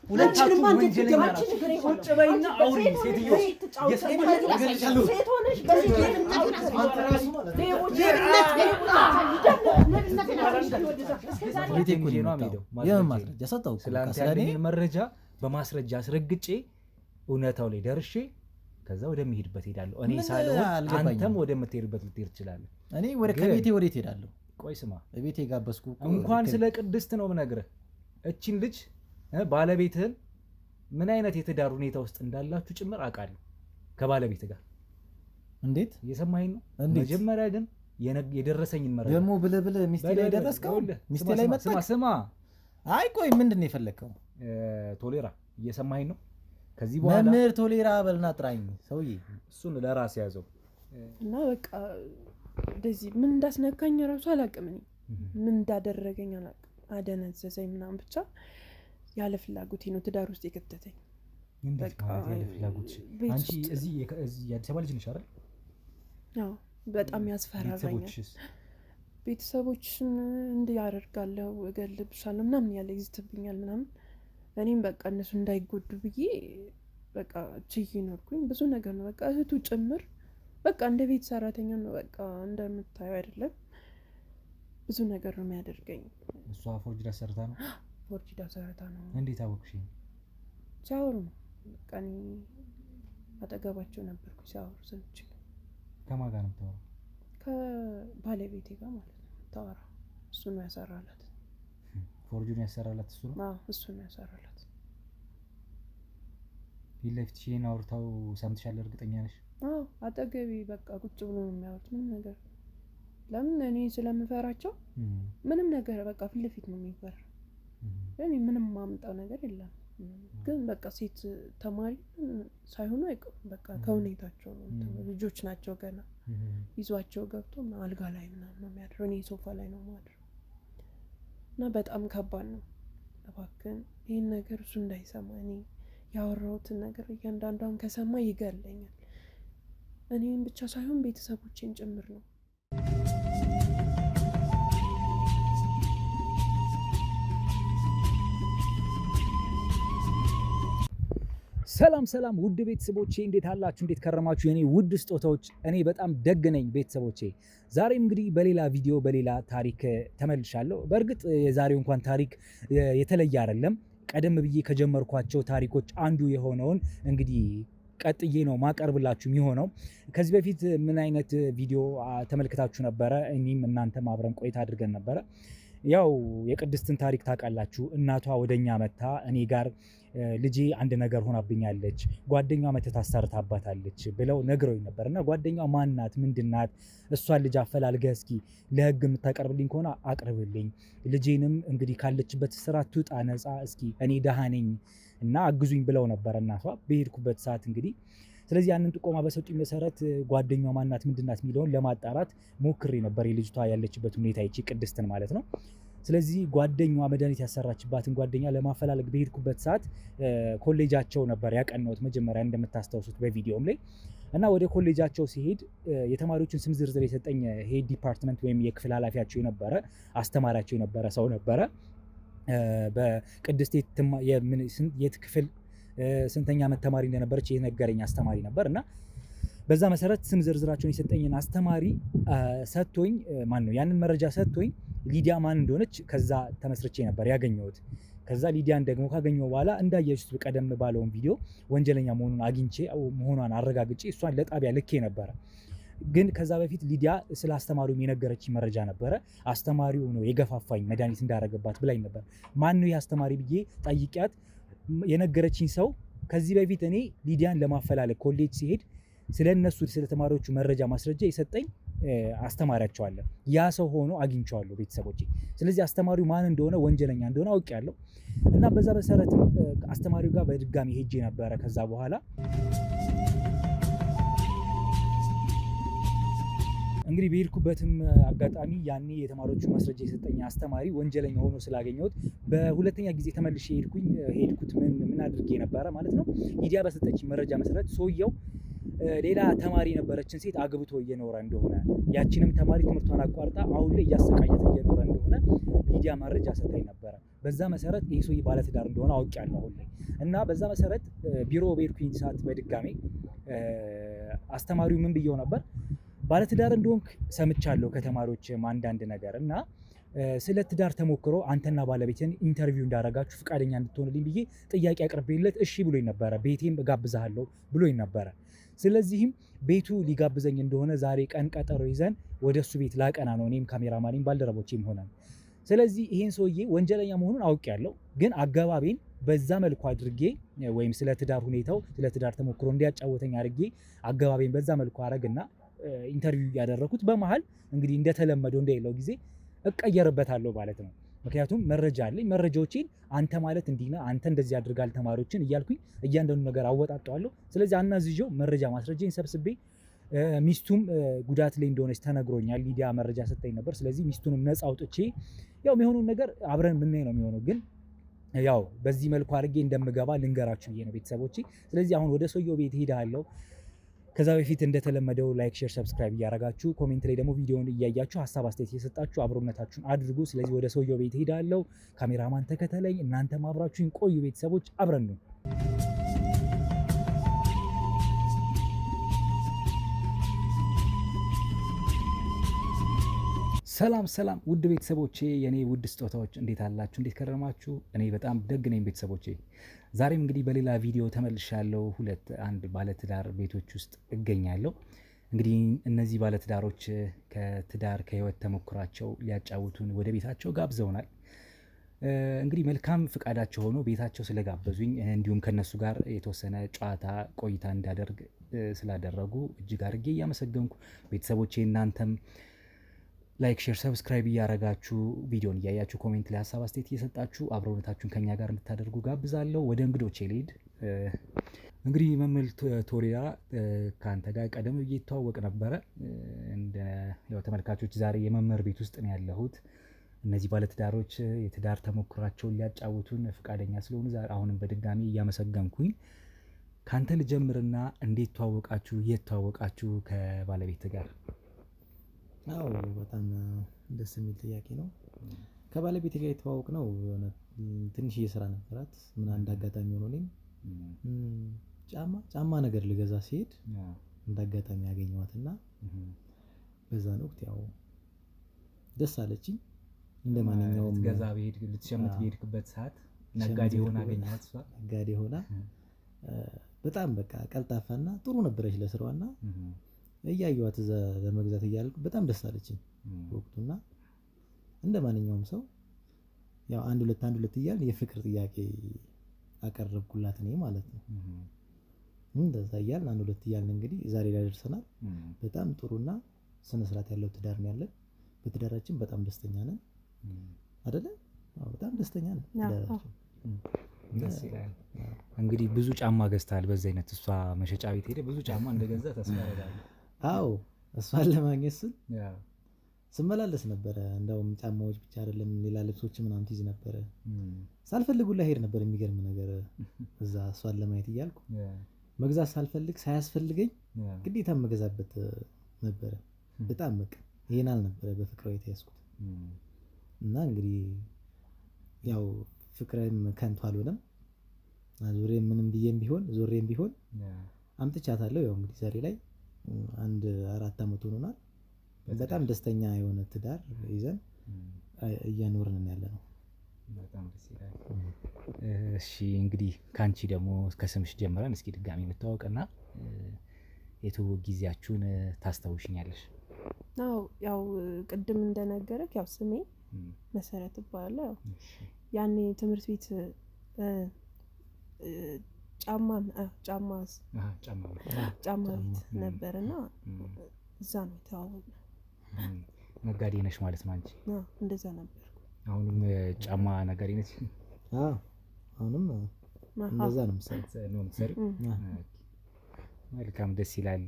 ሁለታችሁም ወንጀለኛ ናችሁ። ቁጭ በይና አውሪ ሴትዮ። መረጃ በማስረጃ አስረግጬ እውነታው ላይ ደርሼ ከዛ ወደምሄድበት ሄዳለሁ። እኔ ሳልሆን አንተም ወደምትሄድበት ልትሄድ ትችላለህ። እኔ ወደ ከቤቴ ወዴት ሄዳለሁ? ቆይ ስማ፣ ቤቴ ጋበዝኩ። እንኳን ስለ ቅድስት ነው የምነግርህ። እቺን ልጅ ባለቤትህን ምን አይነት የትዳር ሁኔታ ውስጥ እንዳላችሁ ጭምር አውቃለሁ ከባለቤት ጋር። እንዴት እየሰማኸኝ ነው? መጀመሪያ ግን የደረሰኝን መረጃ ደግሞ ብለህ ሚስቴ ላይ ደረስከው? ሚስቴ ላይ መጣ። ስማ፣ አይ ቆይ ምንድን ነው የፈለከው? ቶሌራ እየሰማኸኝ ነው? ከዚህ በኋላ መምህር ቶሌራ በልና ጥራኝ ሰውዬ። እሱን ለራስ ያዘው እና በቃ እንደዚህ ምን እንዳስነካኝ ራሱ አላውቅም። ምን እንዳደረገኝ አላውቅም። አደነዘዘኝ ምናምን ብቻ ያለ ፍላጎቴ ነው ትዳር ውስጥ የከተተኝ። በቃ ያለ ፍላጎት። አንቺ እዚህ የአዲስ አበባ ልጅ ነሽ አይደል? አዎ፣ በጣም ያስፈራራኛል። ቤተሰቦችን እንዲህ ያደርጋለሁ እገልብሻለሁ ምናምን ያለ ይዝትብኛል ምናምን። እኔም በቃ እነሱ እንዳይጎዱ ብዬ በቃ ችዬ ኖርኩኝ። ብዙ ነገር ነው በቃ እህቱ ጭምር በቃ እንደ ቤት ሰራተኛ ነው በቃ እንደምታየው አይደለም። ብዙ ነገር ነው የሚያደርገኝ። እሷ ፎርጅዳ ሰርታ ነው? ፎርጅዳ ሰርታ ነው። እንዴት አወቅሽ? ሲያወሩ ነው በቃ እኔ አጠገባቸው ነበርኩ። ሲያወሩ ሰምቼ ነው። ከማን ጋር ነው የምታወራው? ከባለቤቴ ጋር ማለት ነው ታወራ። እሱ ነው ያሰራላት። ፎርጁን ያሰራላት እሱ ነው? አዎ እሱ ነው ያሰራላት። ፊት ለፊት ሺን አውርታው ሰምተሻል? እርግጠኛ ነሽ? አዎ አጠገቤ በቃ ቁጭ ብሎ ነው የሚያወሩት። ምንም ነገር ለምን እኔ ስለምፈራቸው ምንም ነገር በቃ ፊት ለፊት ነው የሚፈራ። እኔ ምንም ማምጣው ነገር የለም። ግን በቃ ሴት ተማሪ ሳይሆኑ አይቀሩም። በቃ ከሁኔታቸው ልጆች ናቸው ገና ይዟቸው ገብቶ አልጋ ላይ ምናምን ነው የሚያድረው። እኔ ሶፋ ላይ ነው የማድረው እና በጣም ከባድ ነው። እባክህን ይህን ነገር እሱ እንዳይሰማ። እኔ ያወራሁትን ነገር እያንዳንዷን ከሰማ ይገለኛል። እኔም ብቻ ሳይሆን ቤተሰቦቼን ጭምር ነው። ሰላም ውድ ቤተሰቦቼ እንዴት አላችሁ? እንዴት ከረማችሁ? የኔ ውድ ስጦታዎች፣ እኔ በጣም ደግ ነኝ ቤተሰቦቼ። ዛሬም እንግዲህ በሌላ ቪዲዮ በሌላ ታሪክ ተመልሻለሁ። በእርግጥ የዛሬው እንኳን ታሪክ የተለየ አይደለም። ቀደም ብዬ ከጀመርኳቸው ታሪኮች አንዱ የሆነውን እንግዲህ ቀጥዬ ነው ማቀርብላችሁ የሚሆነው። ከዚህ በፊት ምን አይነት ቪዲዮ ተመልክታችሁ ነበረ? እኔም እናንተም አብረን ቆይታ አድርገን ነበረ። ያው የቅድስትን ታሪክ ታውቃላችሁ። እናቷ ወደኛ መታ እኔ ጋር ልጄ አንድ ነገር ሆናብኛለች፣ ጓደኛዋ መተት አሰርታባታለች ብለው ነግረውኝ ነበር። እና ጓደኛዋ ማናት? ምንድናት? እሷን ልጅ አፈላልገህ እስኪ ለህግ የምታቀርብልኝ ከሆነ አቅርብልኝ፣ ልጄንም እንግዲህ ካለችበት ስራት ትውጣ ነፃ፣ እስኪ እኔ ደሃ ነኝ እና አግዙኝ ብለው ነበር እናቷ በሄድኩበት ሰዓት እንግዲህ። ስለዚህ ያንን ጥቆማ በሰጡኝ መሰረት ጓደኛዋ ማናት ምንድናት የሚለውን ለማጣራት ሞክሬ ነበር፣ የልጅቷ ያለችበት ሁኔታ ይቺ ቅድስትን ማለት ነው። ስለዚህ ጓደኛዋ መድኃኒት ያሰራችባትን ጓደኛ ለማፈላለግ በሄድኩበት ሰዓት ኮሌጃቸው ነበር ያቀናሁት መጀመሪያ እንደምታስታውሱት በቪዲዮም ላይ። እና ወደ ኮሌጃቸው ሲሄድ የተማሪዎችን ስም ዝርዝር የሰጠኝ ሄድ ዲፓርትመንት ወይም የክፍል ኃላፊያቸው የነበረ አስተማሪያቸው የነበረ ሰው ነበረ። በቅድስት የት ክፍል ስንተኛ ዓመት ተማሪ እንደነበረች የነገረኝ አስተማሪ ነበር። እና በዛ መሰረት ስም ዝርዝራቸውን የሰጠኝን አስተማሪ ሰጥቶኝ ያንን መረጃ ሰጥቶኝ ሊዲያ ማን እንደሆነች ከዛ ተመስርቼ ነበር ያገኘሁት። ከዛ ሊዲያን ደግሞ ካገኘሁ በኋላ እንዳያችሁት ቀደም ባለውን ቪዲዮ ወንጀለኛ መሆኗን አረጋግጬ እሷን ለጣቢያ ልኬ ነበረ። ግን ከዛ በፊት ሊዲያ ስለ አስተማሪው የነገረችኝ መረጃ ነበረ። አስተማሪው ነው የገፋፋኝ መድኃኒት እንዳረገባት ብላኝ ነበር። ማን ነው አስተማሪ ብዬ ጠይቂያት የነገረችኝ ሰው ከዚህ በፊት እኔ ሊዲያን ለማፈላለግ ኮሌጅ ሲሄድ ስለ ተማሪዎቹ መረጃ ማስረጃ የሰጠኝ አስተማሪያቸው አለ። ያ ሰው ሆኖ አግኝቼዋለሁ ቤተሰቦቼ። ስለዚህ አስተማሪው ማን እንደሆነ ወንጀለኛ እንደሆነ አውቄያለሁ። እና በዛ መሰረትም አስተማሪው ጋር በድጋሚ ሄጄ ነበረ። ከዛ በኋላ እንግዲህ በሄድኩበትም አጋጣሚ ያኔ የተማሪዎቹ ማስረጃ የሰጠኝ አስተማሪ ወንጀለኛ ሆኖ ስላገኘሁት በሁለተኛ ጊዜ ተመልሼ ሄድኩት። ምን አድርጌ ነበረ ማለት ነው? ሊዲያ በሰጠችኝ መረጃ መሰረት ሰውየው ሌላ ተማሪ የነበረችን ሴት አግብቶ እየኖረ እንደሆነ ያችንም ተማሪ ትምህርቷን አቋርጣ አሁን ላይ እያሰቃያት እየኖረ እንደሆነ ሊዲያ መረጃ ሰጥታኝ ነበረ። በዛ መሰረት ይህ ሰውዬ ባለትዳር እንደሆነ አውቄያለሁ አሁን ላይ እና በዛ መሰረት ቢሮ በሄድኩኝ ሰዓት በድጋሜ አስተማሪው ምን ብየው ነበር፣ ባለትዳር እንደሆንክ ሰምቻለሁ ከተማሪዎችም አንዳንድ ነገር እና ስለ ትዳር ተሞክሮ አንተና ባለቤትን ኢንተርቪው እንዳረጋችሁ ፍቃደኛ እንድትሆንልኝ ብዬ ጥያቄ አቅርቤለት እሺ ብሎኝ ነበረ። ቤቴም እጋብዝሃለሁ ብሎኝ ነበረ። ስለዚህም ቤቱ ሊጋብዘኝ እንደሆነ ዛሬ ቀን ቀጠሮ ይዘን ወደ እሱ ቤት ላቀና ነው፣ እኔም ካሜራማኔም ባልደረቦቼም ሆነን። ስለዚህ ይሄን ሰውዬ ወንጀለኛ መሆኑን አውቄያለሁ፣ ግን አገባቤን በዛ መልኩ አድርጌ ወይም ስለ ትዳር ሁኔታው ስለ ትዳር ተሞክሮ እንዲያጫወተኝ አድርጌ አገባቤን በዛ መልኩ አረግና ኢንተርቪው ያደረኩት በመሃል እንግዲህ እንደተለመደው እንደሌለው ጊዜ እቀየርበታለሁ ማለት ነው። ምክንያቱም መረጃ አለኝ። መረጃዎችን አንተ ማለት እንዲህ ነህ፣ አንተ እንደዚህ አድርጋል ተማሪዎችን እያልኩኝ እያንዳንዱ ነገር አወጣጣዋለሁ። ስለዚህ አናዝዤው መረጃ ማስረጃኝ ሰብስቤ ሚስቱም ጉዳት ላይ እንደሆነች ተነግሮኛል። ሊዲያ መረጃ ሰጠኝ ነበር። ስለዚህ ሚስቱንም ነፃ አውጥቼ ያው የሚሆነውን ነገር አብረን ምናይ ነው የሚሆነው። ግን ያው በዚህ መልኩ አድርጌ እንደምገባ ልንገራችሁ ብዬ ነው ቤተሰቦቼ። ስለዚህ አሁን ወደ ሰውየው ቤት ሄዳለሁ። ከዛ በፊት እንደተለመደው ላይክ፣ ሼር፣ ሰብስክራይብ እያረጋችሁ ኮሜንት ላይ ደግሞ ቪዲዮውን እያያችሁ ሀሳብ አስተያየት እየሰጣችሁ አብሮነታችሁን አድርጉ። ስለዚህ ወደ ሰውየው ቤት ሄዳለሁ። ካሜራማን ተከተለኝ፣ እናንተም አብራችሁኝ ቆዩ ቤተሰቦች፣ አብረን ነው። ሰላም ሰላም ውድ ቤተሰቦቼ፣ የኔ ውድ ስጦታዎች እንዴት አላችሁ? እንዴት ከረማችሁ? እኔ በጣም ደግ ነኝ ቤተሰቦቼ። ዛሬም እንግዲህ በሌላ ቪዲዮ ተመልሻለሁ። አንድ ባለትዳር ቤቶች ውስጥ እገኛለሁ። እንግዲህ እነዚህ ባለትዳሮች ከትዳር ከህይወት ተሞክሯቸው ሊያጫውቱን ወደ ቤታቸው ጋብዘውናል። እንግዲህ መልካም ፍቃዳቸው ሆኖ ቤታቸው ስለጋበዙኝ እንዲሁም ከነሱ ጋር የተወሰነ ጨዋታ ቆይታ እንዳደርግ ስላደረጉ እጅግ አድርጌ እያመሰገንኩ ቤተሰቦቼ እናንተም ላይክ፣ ሼር፣ ሰብስክራይብ እያረጋችሁ ቪዲዮን እያያችሁ ኮሜንት ላይ ሀሳብ አስተያየት እየሰጣችሁ አብሮነታችሁን ከኛ ጋር እንድታደርጉ ጋብዛለሁ። ወደ እንግዶቼ ልሂድ። እንግዲህ መምህር ቶሌራ ከአንተ ጋር ቀደም ብዬ ይተዋወቅ ነበረ። ያው ተመልካቾች ዛሬ የመምህር ቤት ውስጥ ነው ያለሁት። እነዚህ ባለትዳሮች የትዳር ተሞክሯቸውን ሊያጫውቱን ፈቃደኛ ስለሆኑ አሁንም በድጋሚ እያመሰገንኩኝ ከአንተ ልጀምርና እንዴት ተዋወቃችሁ? የት ተዋወቃችሁ ከባለቤት ጋር? አዎ በጣም ደስ የሚል ጥያቄ ነው። ከባለቤቴ ጋር የተዋወቅ ነው የሆነ ትንሽዬ ስራ ነበራት። ምን አንድ አጋጣሚ ሆኖ እኔም ጫማ ነገር ልገዛ ሲሄድ እንደ አጋጣሚ ያገኘኋትና በዛን ወቅት ያው ደስ አለችኝ። እንደ ማንኛውም ገዛ ልትሸምት በሄድክበት ሰዓት ነጋዴ ሆና አገኘኋት። እሷ ነጋዴ ሆና በጣም በቃ ቀልጣፋና ጥሩ ነበረች ለስራዋና እያየኋት እዛ ለመግዛት እያልኩ በጣም ደስ አለችኝ ወቅቱና እንደ ማንኛውም ሰው ያው አንድ ሁለት እያልን የፍቅር ጥያቄ አቀረብኩላት እኔ ማለት ነው። እንደዛ እያልን አንድ ሁለት እያልን እንግዲህ ዛሬ ላይ ደርሰናል። በጣም ጥሩና ስነ ስርዓት ያለው ትዳር ነው ያለን። በትዳራችን በጣም ደስተኛ ነን አይደለ? በጣም ደስተኛ ነን ትዳራችን። ደስ ይላል። እንግዲህ ብዙ ጫማ ገዝተሃል በዛ አይነት እሷ መሸጫ ቤት ሄደ ብዙ ጫማ እንደገዛ ተስፋ አደርጋለሁ። አዎ እሷን ለማግኘት ስመላለስ ነበረ። እንደውም ጫማዎች ብቻ አይደለም ሌላ ልብሶች ምናምን ትይዝ ነበረ። ሳልፈልግ ሁላ ሄድ ነበር። የሚገርም ነገር እዛ እሷን ለማየት እያልኩ መግዛት ሳልፈልግ ሳያስፈልገኝ ግዴታ መገዛበት ነበረ። በጣም በቃ ይሄን አልነበረ በፍቅር የተያዝኩት እና እንግዲህ ያው ፍቅሬም ከንቱ አልሆነም። ዞሬም ምንም ብዬም ቢሆን ዞሬም ቢሆን አምጥቻታለሁ። ያው እንግዲህ ዛሬ ላይ 4 አመት ሆኖናል። በጣም ደስተኛ የሆነ ትዳር ይዘን እየኖርን ያለነው። በጣም ደስ ይላል። እሺ እንግዲህ ካንቺ ደግሞ ከስምሽ ጀምረን እስኪ ድጋሚ እንተዋወቅና የትውውቅ ጊዜያችሁን ታስታውሽኛለሽ? አዎ ያው ቅድም እንደነገረክ ያው ስሜ መሰረት ይባላል። ያኔ ትምህርት ቤት ጫማ ቤት ነበርና እዛ ነው የተዋወቅነው። ነጋዴ ነሽ ማለት ነው አንቺ? እንደዛ ነበር። አሁንም ጫማ ነጋዴ ነች? አሁንም እንደዛ ነው የምትሰሪው? መልካም ደስ ይላል።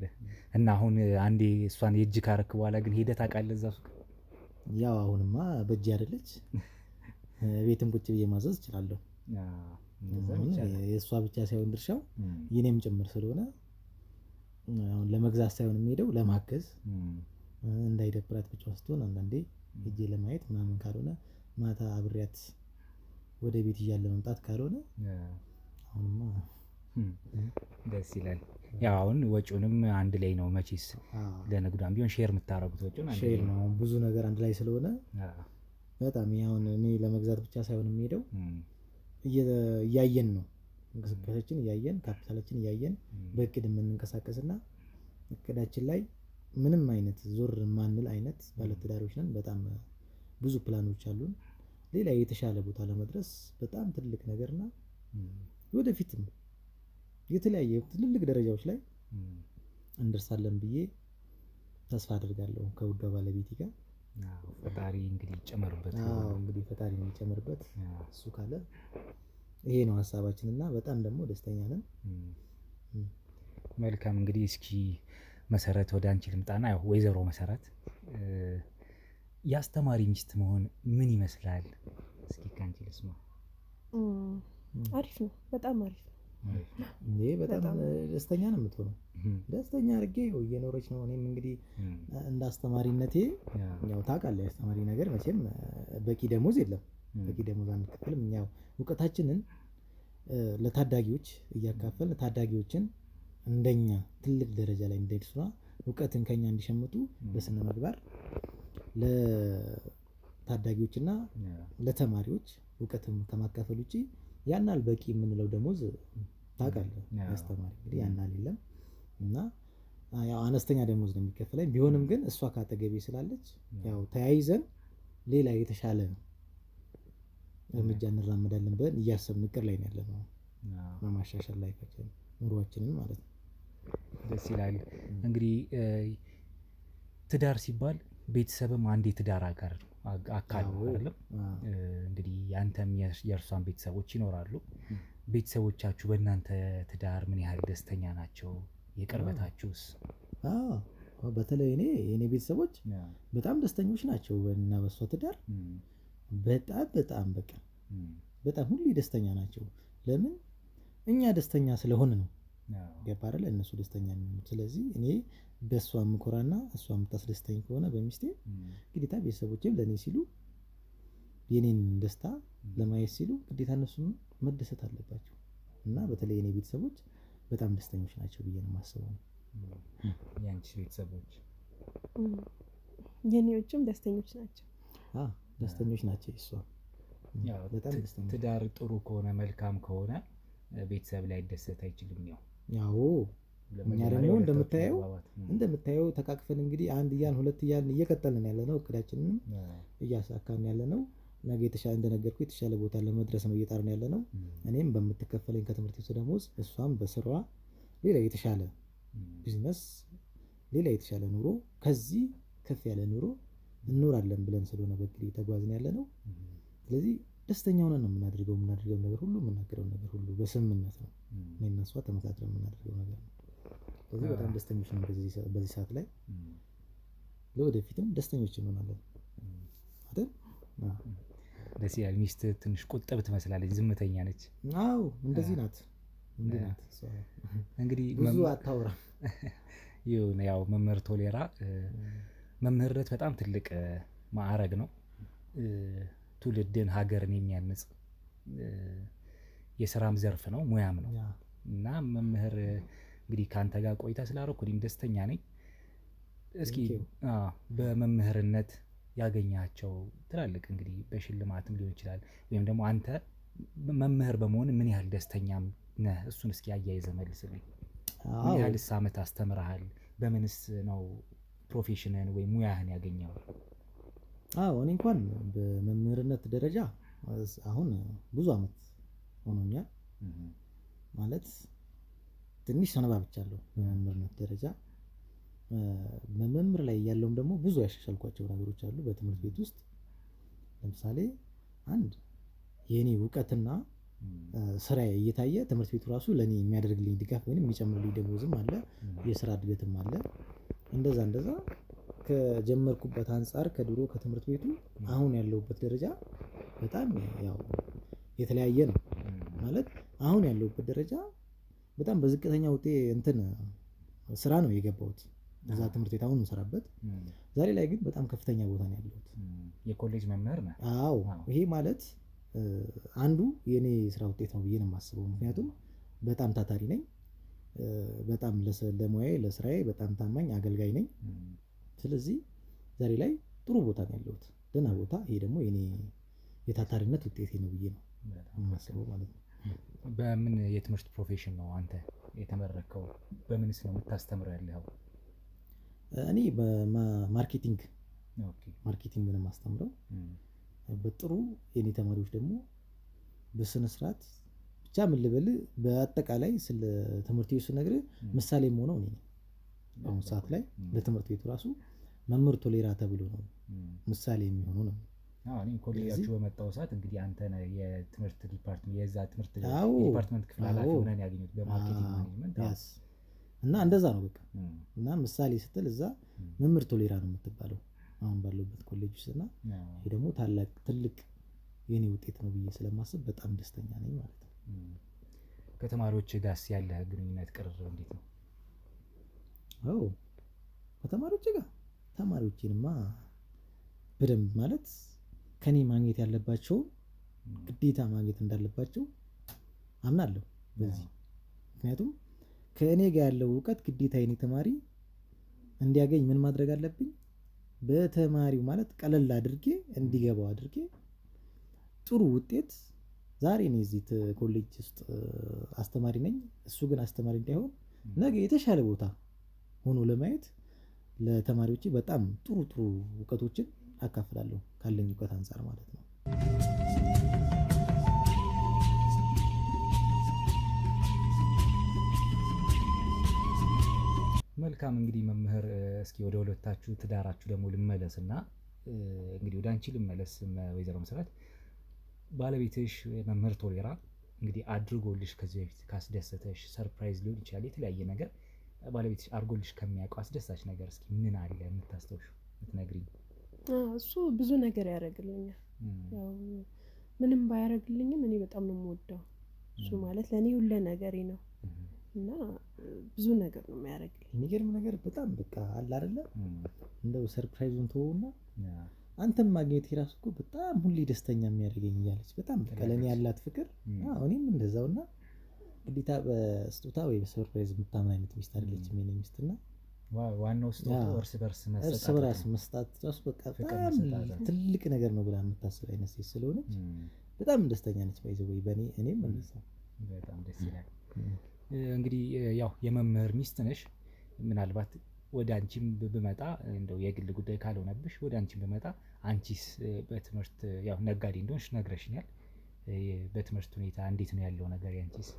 እና አሁን አንዴ እሷን የእጅ ካረክ በኋላ ግን ሄደህ ታውቃለህ እዛ ሱቅ? ያው አሁንማ በእጅ አይደለች ቤትም ቁጭ ብዬ ማዘዝ እችላለሁ። የእሷ ብቻ ሳይሆን ድርሻው የኔም ጭምር ስለሆነ አሁን ለመግዛት ሳይሆን የሚሄደው ለማገዝ እንዳይደብራት ብቻዋን ስትሆን አንዳንዴ ሄጄ ለማየት ምናምን ካልሆነ ማታ አብሬያት ወደ ቤት እያለ መምጣት ካልሆነ አሁንማ ደስ ይላል። ያው አሁን ወጪውንም አንድ ላይ ነው መቼስ ለንግዷም ቢሆን ሼር የምታረጉት ወጪውን አንድ ላይ ነው። ብዙ ነገር አንድ ላይ ስለሆነ በጣም አሁን እኔ ለመግዛት ብቻ ሳይሆን የሚሄደው እያየን ነው እንቅስቃሴያችን እያየን ካፒታላችን እያየን በእቅድ የምንንቀሳቀስና እቅዳችን ላይ ምንም አይነት ዞር ማንል አይነት ባለትዳሮች ነን። በጣም ብዙ ፕላኖች አሉን። ሌላ የተሻለ ቦታ ለመድረስ በጣም ትልቅ ነገርና ወደፊትም የተለያየ ትልልቅ ደረጃዎች ላይ እንደርሳለን ብዬ ተስፋ አደርጋለሁ ከውዷ ባለቤቴ ጋር። ፈጣሪ እንግዲህ ይጨመርበት። እንግዲህ ፈጣሪ ይጨመርበት። እሱ ካለ ይሄ ነው ሀሳባችንና በጣም ደግሞ ደስተኛ ነን። መልካም እንግዲህ እስኪ መሰረት ወደ አንቺ ልምጣና ያው ወይዘሮ መሰረት የአስተማሪ ሚስት መሆን ምን ይመስላል? እስኪ ካንቺ ልስማ። አሪፍ ነው፣ በጣም አሪፍ ነው። ይሄ በጣም ደስተኛ ነው የምትሆነው። ደስተኛ አድርጌ እየኖረች ነው። እኔም እንግዲህ እንደ አስተማሪነቴ ያው ታውቃለህ የአስተማሪ ነገር መቼም በቂ ደሞዝ የለም። በቂ ደሞዝ አንከፍልም። ያው እውቀታችንን ለታዳጊዎች እያካፈልን ታዳጊዎችን እንደኛ ትልቅ ደረጃ ላይ እንዲደርሱና እውቀትን ከኛ እንዲሸምቱ በስነ ምግባር ለታዳጊዎችና ለተማሪዎች እውቀትን ከማካፈል ውጪ ያናል በቂ የምንለው ደሞዝ ታውቃለህ አስተማሪ እንግዲህ ያናል የለም እና ያው አነስተኛ ደሞዝ ነው የሚከፈለኝ። ቢሆንም ግን እሷ ካጠገቤ ስላለች ያው ተያይዘን ሌላ የተሻለ እርምጃ እንራመዳለን ብለን እያሰብን እቅድ ላይ ነው ያለነው። ማሻሻል ላይ ኑሯችንን ማለት ነው። ደስ ይላል። እንግዲህ ትዳር ሲባል ቤተሰብም አንድ የትዳር አካል ነው አይደለም? እንግዲህ ያንተም የእርሷን ቤተሰቦች ይኖራሉ። ቤተሰቦቻችሁ በእናንተ ትዳር ምን ያህል ደስተኛ ናቸው? የቅርበታችሁስ? በተለይ የኔ ቤተሰቦች በጣም ደስተኞች ናቸው እና በሷ ትዳር በጣም በጣም ሁሉ ደስተኛ ናቸው። ለምን? እኛ ደስተኛ ስለሆነ ነው። ገባህ አይደል? እነሱ ደስተኛ ነው። ስለዚህ እኔ በሷ የምኮራና እሷ የምታስደስተኝ ከሆነ በሚስቴ ግዴታ ቤተሰቦቼም ለኔ ሲሉ የኔን ደስታ ለማየት ሲሉ ግዴታ እነሱም መደሰት አለባቸው እና በተለይ የኔ ቤተሰቦች በጣም ደስተኞች ናቸው ብዬ ነው የማስበው። ያንቺ ቤተሰቦች? የኔዎችም ደስተኞች ናቸው። ደስተኞች ናቸው። እሷ በጣም ደስተኛ። ትዳር ጥሩ ከሆነ መልካም ከሆነ ቤተሰብ ላይ ደሰት አይችልም። ያው እኛ ደግሞ እንደምታየው ተቃቅፈን እንግዲህ አንድ እያን ሁለት እያን እየቀጠልን ያለነው እቅዳችንንም እያሳካን ያለነው ነገ የተሻለ እንደነገርኩ የተሻለ ቦታ ለመድረስ ነው እየጣርን ያለነው። እኔም በምትከፈለኝ ከትምህርት ቤት ደሞዝ እሷም በስራዋ ሌላ የተሻለ ቢዝነስ ሌላ የተሻለ ኑሮ ከዚህ ከፍ ያለ ኑሮ እንኖራለን ብለን ስለሆነ በእቅድ እየተጓዝን ያለነው። ስለዚህ ደስተኛ ሆነን ነው የምናደርገው ነገር ሁሉ የምናገረው ነገር ሁሉ በስምምነት ነው። እኔና እሷ ተመካክረን የምናደርገው ነገር ነው። ስለዚህ በጣም ደስተኞች ነን በዚህ ሰዓት ላይ። ለወደፊትም ደስተኞች እንሆናለን አይደል? ደስ ይላል። ሚስት ትንሽ ቁጥብ ትመስላለች፣ ዝምተኛ ነች። አዎ እንደዚህ ናት። እንግዲህ ብዙ አታወራም። ይሁን ያው መምህር ቶሌራ መምህርነት በጣም ትልቅ ማዕረግ ነው። ትውልድን ሀገርን የሚያንጽ የስራም ዘርፍ ነው፣ ሙያም ነው እና መምህር እንግዲህ ከአንተ ጋር ቆይታ ስላደረኩ እኔም ደስተኛ ነኝ። እስኪ በመምህርነት ያገኛቸው ትላልቅ እንግዲህ በሽልማትም ሊሆን ይችላል ወይም ደግሞ አንተ መምህር በመሆን ምን ያህል ደስተኛም ነህ? እሱን እስኪ አያይዘህ መልስልኝ። ምን ያህልስ ዓመት አስተምረሃል? በምንስ ነው ፕሮፌሽንን ወይም ሙያህን ያገኘው? እኔ እንኳን በመምህርነት ደረጃ አሁን ብዙ ዓመት ሆኖኛል። ማለት ትንሽ ሰነባብቻለሁ በመምህርነት ደረጃ። በመምህር ላይ ያለውም ደግሞ ብዙ ያሻሻልኳቸው ነገሮች አሉ በትምህርት ቤት ውስጥ። ለምሳሌ አንድ የኔ እውቀትና ስራዬ እየታየ ትምህርት ቤቱ ራሱ ለኔ የሚያደርግልኝ ድጋፍ ወይንም የሚጨምርልኝ ደሞዝም አለ፣ የስራ እድገትም አለ። እንደዛ ከጀመርኩበት አንፃር ከድሮ ከትምህርት ቤቱ አሁን ያለሁበት ደረጃ በጣም ያው የተለያየ ነው። ማለት አሁን ያለሁበት ደረጃ በጣም በዝቅተኛ ውጤት ስራ ነው የገባሁት እዛ ትምህርት ቤት አሁን የምሰራበት። ዛሬ ላይ ግን በጣም ከፍተኛ ቦታ ነው ያለሁት። የኮሌጅ መምህር ነህ? አዎ። ይሄ ማለት አንዱ የኔ ስራ ውጤት ነው ብዬ ነው የማስበው። ምክንያቱም በጣም ታታሪ ነኝ። በጣም ለሙያዬ ለስራዬ በጣም ታማኝ አገልጋይ ነኝ። ስለዚህ ዛሬ ላይ ጥሩ ቦታ ነው ያለሁት፣ ደህና ቦታ። ይሄ ደግሞ የኔ የታታሪነት ውጤቴ ነው ብዬ ነው የማስበው ማለት ነው። በምን የትምህርት ፕሮፌሽን ነው አንተ የተመረከው? በምንስ ነው የምታስተምረው ያለኸው? እኔ በማርኬቲንግ ማርኬቲንግ ነው የማስተምረው። በጥሩ የኔ ተማሪዎች ደግሞ በስነ ስርዓት ብቻ ምን ልበል፣ በአጠቃላይ ስለ ትምህርት ቤቱ ስነግርህ ምሳሌ የምሆነው እኔ ነኝ። በአሁኑ ሰዓት ላይ ለትምህርት ቤቱ ራሱ መምህር ቶሌራ ተብሎ ነው ምሳሌ የሚሆነው ነው። እኔም ኮሌጃችሁ በመጣው ሰዓት እንግዲህ አንተ ነህ የትምህርት ዲፓርትመንት የዛ ትምህርት ዲፓርትመንት ክፍል ኃላፊ ሆነን ያገኘሁት በማርኬቲንግ ማኔጅመንት። እና እንደዛ ነው በቃ። እና ምሳሌ ስትል እዛ መምህር ቶሌራ ነው የምትባለው አሁን ባለሁበት ኮሌጅ ውስጥ። እና ይሄ ደግሞ ትልቅ የኔ ውጤት ነው ብዬ ስለማስብ በጣም ደስተኛ ነኝ ማለት ነው። ከተማሪዎች ጋርስ ያለህ ግንኙነት ቅርርብ እንዴት ነው? አዎ ከተማሪዎች ጋር ተማሪዎቼንማ በደንብ ማለት ከኔ ማግኘት ያለባቸውን ግዴታ ማግኘት እንዳለባቸው አምናለሁ በዚህ። ምክንያቱም ከእኔ ጋር ያለው እውቀት ግዴታ የኔ ተማሪ እንዲያገኝ ምን ማድረግ አለብኝ? በተማሪው ማለት ቀለል አድርጌ እንዲገባው አድርጌ ጥሩ ውጤት። ዛሬ እኔ እዚህ ኮሌጅ ውስጥ አስተማሪ ነኝ፣ እሱ ግን አስተማሪ እንዳይሆን ነገ የተሻለ ቦታ ሆኖ ለማየት ለተማሪዎቼ በጣም ጥሩ እውቀቶችን አካፍላለሁ ካለኝ እውቀት አንፃር ማለት ነው። መልካም እንግዲህ መምህር፣ እስኪ ወደ ሁለታችሁ ትዳራችሁ ደግሞ ልመለስና እንግዲህ ወደ አንቺ ልመለስ። ወይዘሮ መሰረት ባለቤትሽ መምህር ቶሌራ እንግዲህ አድርጎልሽ ከዚህ በፊት ካስደሰተሽ፣ ሰርፕራይዝ ሊሆን ይችላል የተለያየ ነገር ባለቤትሽ አድርጎልሽ ከሚያውቀው አስደሳች ነገር እስኪ ምን አለ የምታስታውሹ የምትነግሪኝ? እሱ ብዙ ነገር ያደርግልኛል። ያው ምንም ባያደርግልኝም እኔ በጣም ነው የምወደው። እሱ ማለት ለእኔ ሁሉ ነገሬ ነው እና ብዙ ነገር ነው የሚያደርግልኝ። የሚገርም ነገር በጣም በቃ አለ አይደለ? እንደው ሰርፕራይዙን ተወውና አንተም ማግኘት የራሱ እኮ በጣም ሁሌ ደስተኛ የሚያደርገኝ እያለች በጣም በቃ ለእኔ ያላት ፍቅር። እኔም እንደዛውና ግዴታ በስጦታ ወይ በሰርፕራይዝ የምታምን አይነት ሚስት አይደለችም የኔ ሚስትና ዋናው ስጦታው እርስ በርስ መስጣት ራሱ በቃ በጣም ትልቅ ነገር ነው ብላ የምታስብ አይነት ሴት ስለሆነች በጣም ደስተኛ ነች። ባይዘው ወይ በእኔ እኔም እንደዛው በጣም ደስ ይላል። እንግዲህ ያው የመምህር ሚስት ነሽ። ምናልባት ወደ አንቺም ብመጣ እንደው የግል ጉዳይ ካልሆነብሽ ወደ አንቺም ብመጣ አንቺስ በትምህርት ያው ነጋዴ እንደሆንሽ ነግረሽኛል። በትምህርት ሁኔታ እንዴት ነው ያለው ነገር ያንቺስ?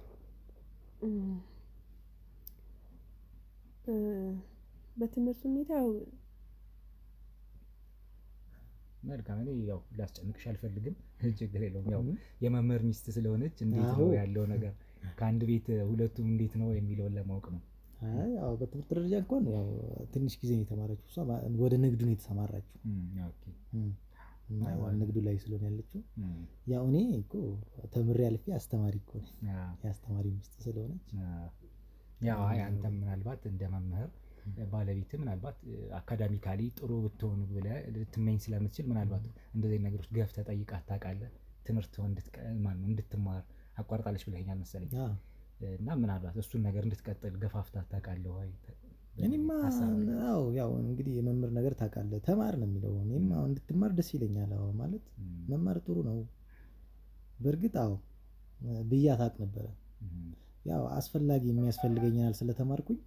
በትምህርት ሁኔታ መልካም። እኔ ያው ላስጨንቅሽ አልፈልግም፣ ችግር የለውም። ያው የመምህር ሚስት ስለሆነች እንዴት ነው ያለው ነገር ከአንድ ቤት ሁለቱም እንዴት ነው የሚለውን ለማወቅ ነው። ያው በትምህርት ደረጃ እንኳን ያው ትንሽ ጊዜ ነው የተማረችው እሷ፣ ወደ ንግዱ ነው የተሰማራችው። ንግዱ ላይ ስለሆነ ያለችው ያው እኔ እኮ ተምሬ አልፌ አስተማሪ እኮ ነኝ። የአስተማሪ ሚስት ስለሆነች ያው አንተም ምናልባት እንደ መምህር ባለቤትህ ምናልባት አካዳሚካሊ ጥሩ ብትሆኑ ብለህ ልትመኝ ስለምትችል ምናልባት እንደዚህ ነገሮች ገፍተህ ጠይቀህ ታውቃለህ? ትምህርት እንድትማር አቋርጣለች ብለኸኛል መሰለኝ እና ምናልባት እሱን ነገር እንድትቀጥል ገፋፍተህ ታውቃለህ ወይ? እኔማ ያው እንግዲህ የመምህር ነገር ታውቃለህ፣ ተማር ነው የሚለው። እኔም አሁን እንድትማር ደስ ይለኛል። ማለት መማር ጥሩ ነው በእርግጥ ብያት አውቅ ነበረ። ያው አስፈላጊ የሚያስፈልገኛል ስለተማርኩኝ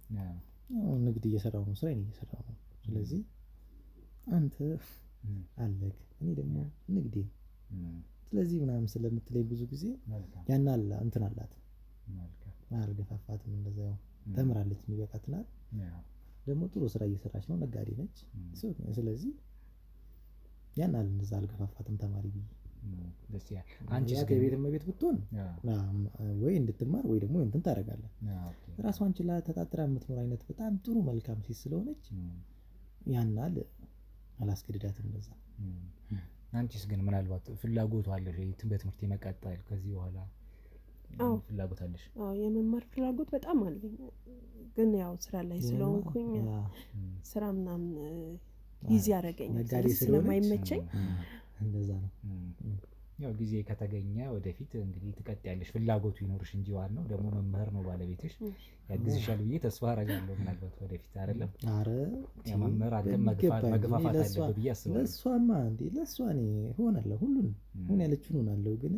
ንግድ እየሰራሁ ነው፣ ስራዬን እየሰራሁ ነው። ስለዚህ አንተ አለክ እኔ ደግሞ ንግዴ፣ ስለዚህ ምናምን ስለምትለኝ ብዙ ጊዜ ያናል እንትን አላት አልገፋፋትም። እንደዛው ተምራለች የሚበቃት ናት። ደግሞ ጥሩ ስራ እየሰራች ነው፣ ነጋዴ ነች። ስለዚህ ያናል እንደዛ አልገፋፋትም ተማሪ ብዬ። ደስ ይላል። አንቺስ ከቤት እመቤት ብትሆን ወይ እንድትማር ወይ ደግሞ እንትን ታደርጋለህ። ራሷን ችላ ተጣጥራ የምትኖር አይነት በጣም ጥሩ መልካም ሴት ስለሆነች ያናል አላስገድዳትም እንደዛ። አንቺስ ግን ምናልባት ፍላጎቱ አለሽ በትምህርት የመቀጠል ከዚህ በኋላ? ፍላጎት አለሽ? አዎ የመማር ፍላጎት በጣም አለኝ። ግን ያው ስራ ላይ ስለሆንኩኝ ስራ ምናምን ጊዜ ያደርገኛል ስለማይመቸኝ እንደዛ ነው። ያው ጊዜ ከተገኘ ወደፊት እንግዲህ ትቀጥያለሽ፣ ፍላጎቱ ይኖርሽ እንጂ ዋናው ደግሞ መምህር ነው ባለቤትሽ፣ ያግዝሻል ብዬ ተስፋ አደርጋለሁ። ምናልባት ወደፊት አይደለም ኧረ መምህር አንተም መግፋፋት አለብህ ብዬ አስባለሁ። ለእሷማ እንዴ ለእሷ እኔ እሆናለሁ፣ ሁሉን ምን ያለችውን እሆናለሁ። ግን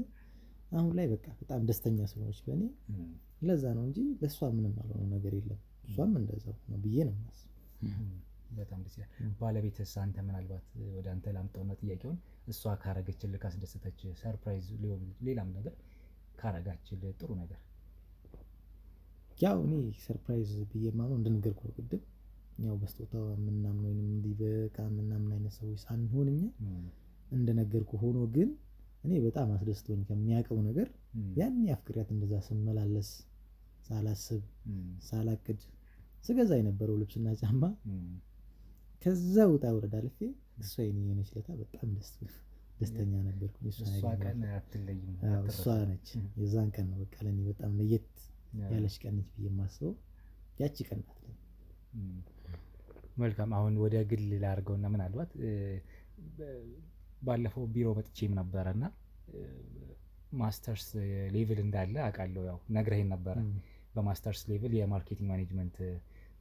አሁን ላይ በቃ በጣም ደስተኛ ስለሆነች በእኔ ለዛ ነው እንጂ ለእሷ ምንም አልሆነው ነገር የለም። እሷም እንደዛው ነው ብዬ ነው የማስበው። በጣም ደስ ይላል። ባለቤትስ አንተ ምናልባት ወደ አንተ ላምጣውና ጥያቄውን እሷ ካረገችልህ ካስደሰተች፣ ሰርፕራይዝ ሊሆን ሌላም ነገር ካረጋችልህ ጥሩ ነገር? ያው እኔ ሰርፕራይዝ ብዬ ማምነው እንደነገርኩህ ነው ቅድም፣ ያው በስጦታ ምናምን ወይንም እንዲህ በቃ ምናምን አይነት ሰዎች ሳንሆን እኛ እንደነገርኩህ ሆኖ ግን እኔ በጣም አስደስቶኝ ከሚያውቀው ነገር ያን አፍቅሪያት እንደዛ ስመላለስ ሳላስብ ሳላቅድ ስገዛ የነበረው ልብስና ጫማ ከዛ ውጣ ውረድ አልፌ እሷ የኔ የሆነች ለታ በጣም ደስተኛ ነበርኩኝ። እሷ ነች የዛን ቀን ነው በቃ ለእኔ በጣም ለየት ያለች ቀን ነች ብዬ የማስበው ያቺ ቀን ናት። መልካም አሁን ወደ ግል ላድርገውና ምናልባት ባለፈው ቢሮ መጥቼም ነበረና ማስተርስ ሌቭል እንዳለ አውቃለሁ። ያው ነግረኸኝ ነበረ በማስተርስ ሌቭል የማርኬቲንግ ማኔጅመንት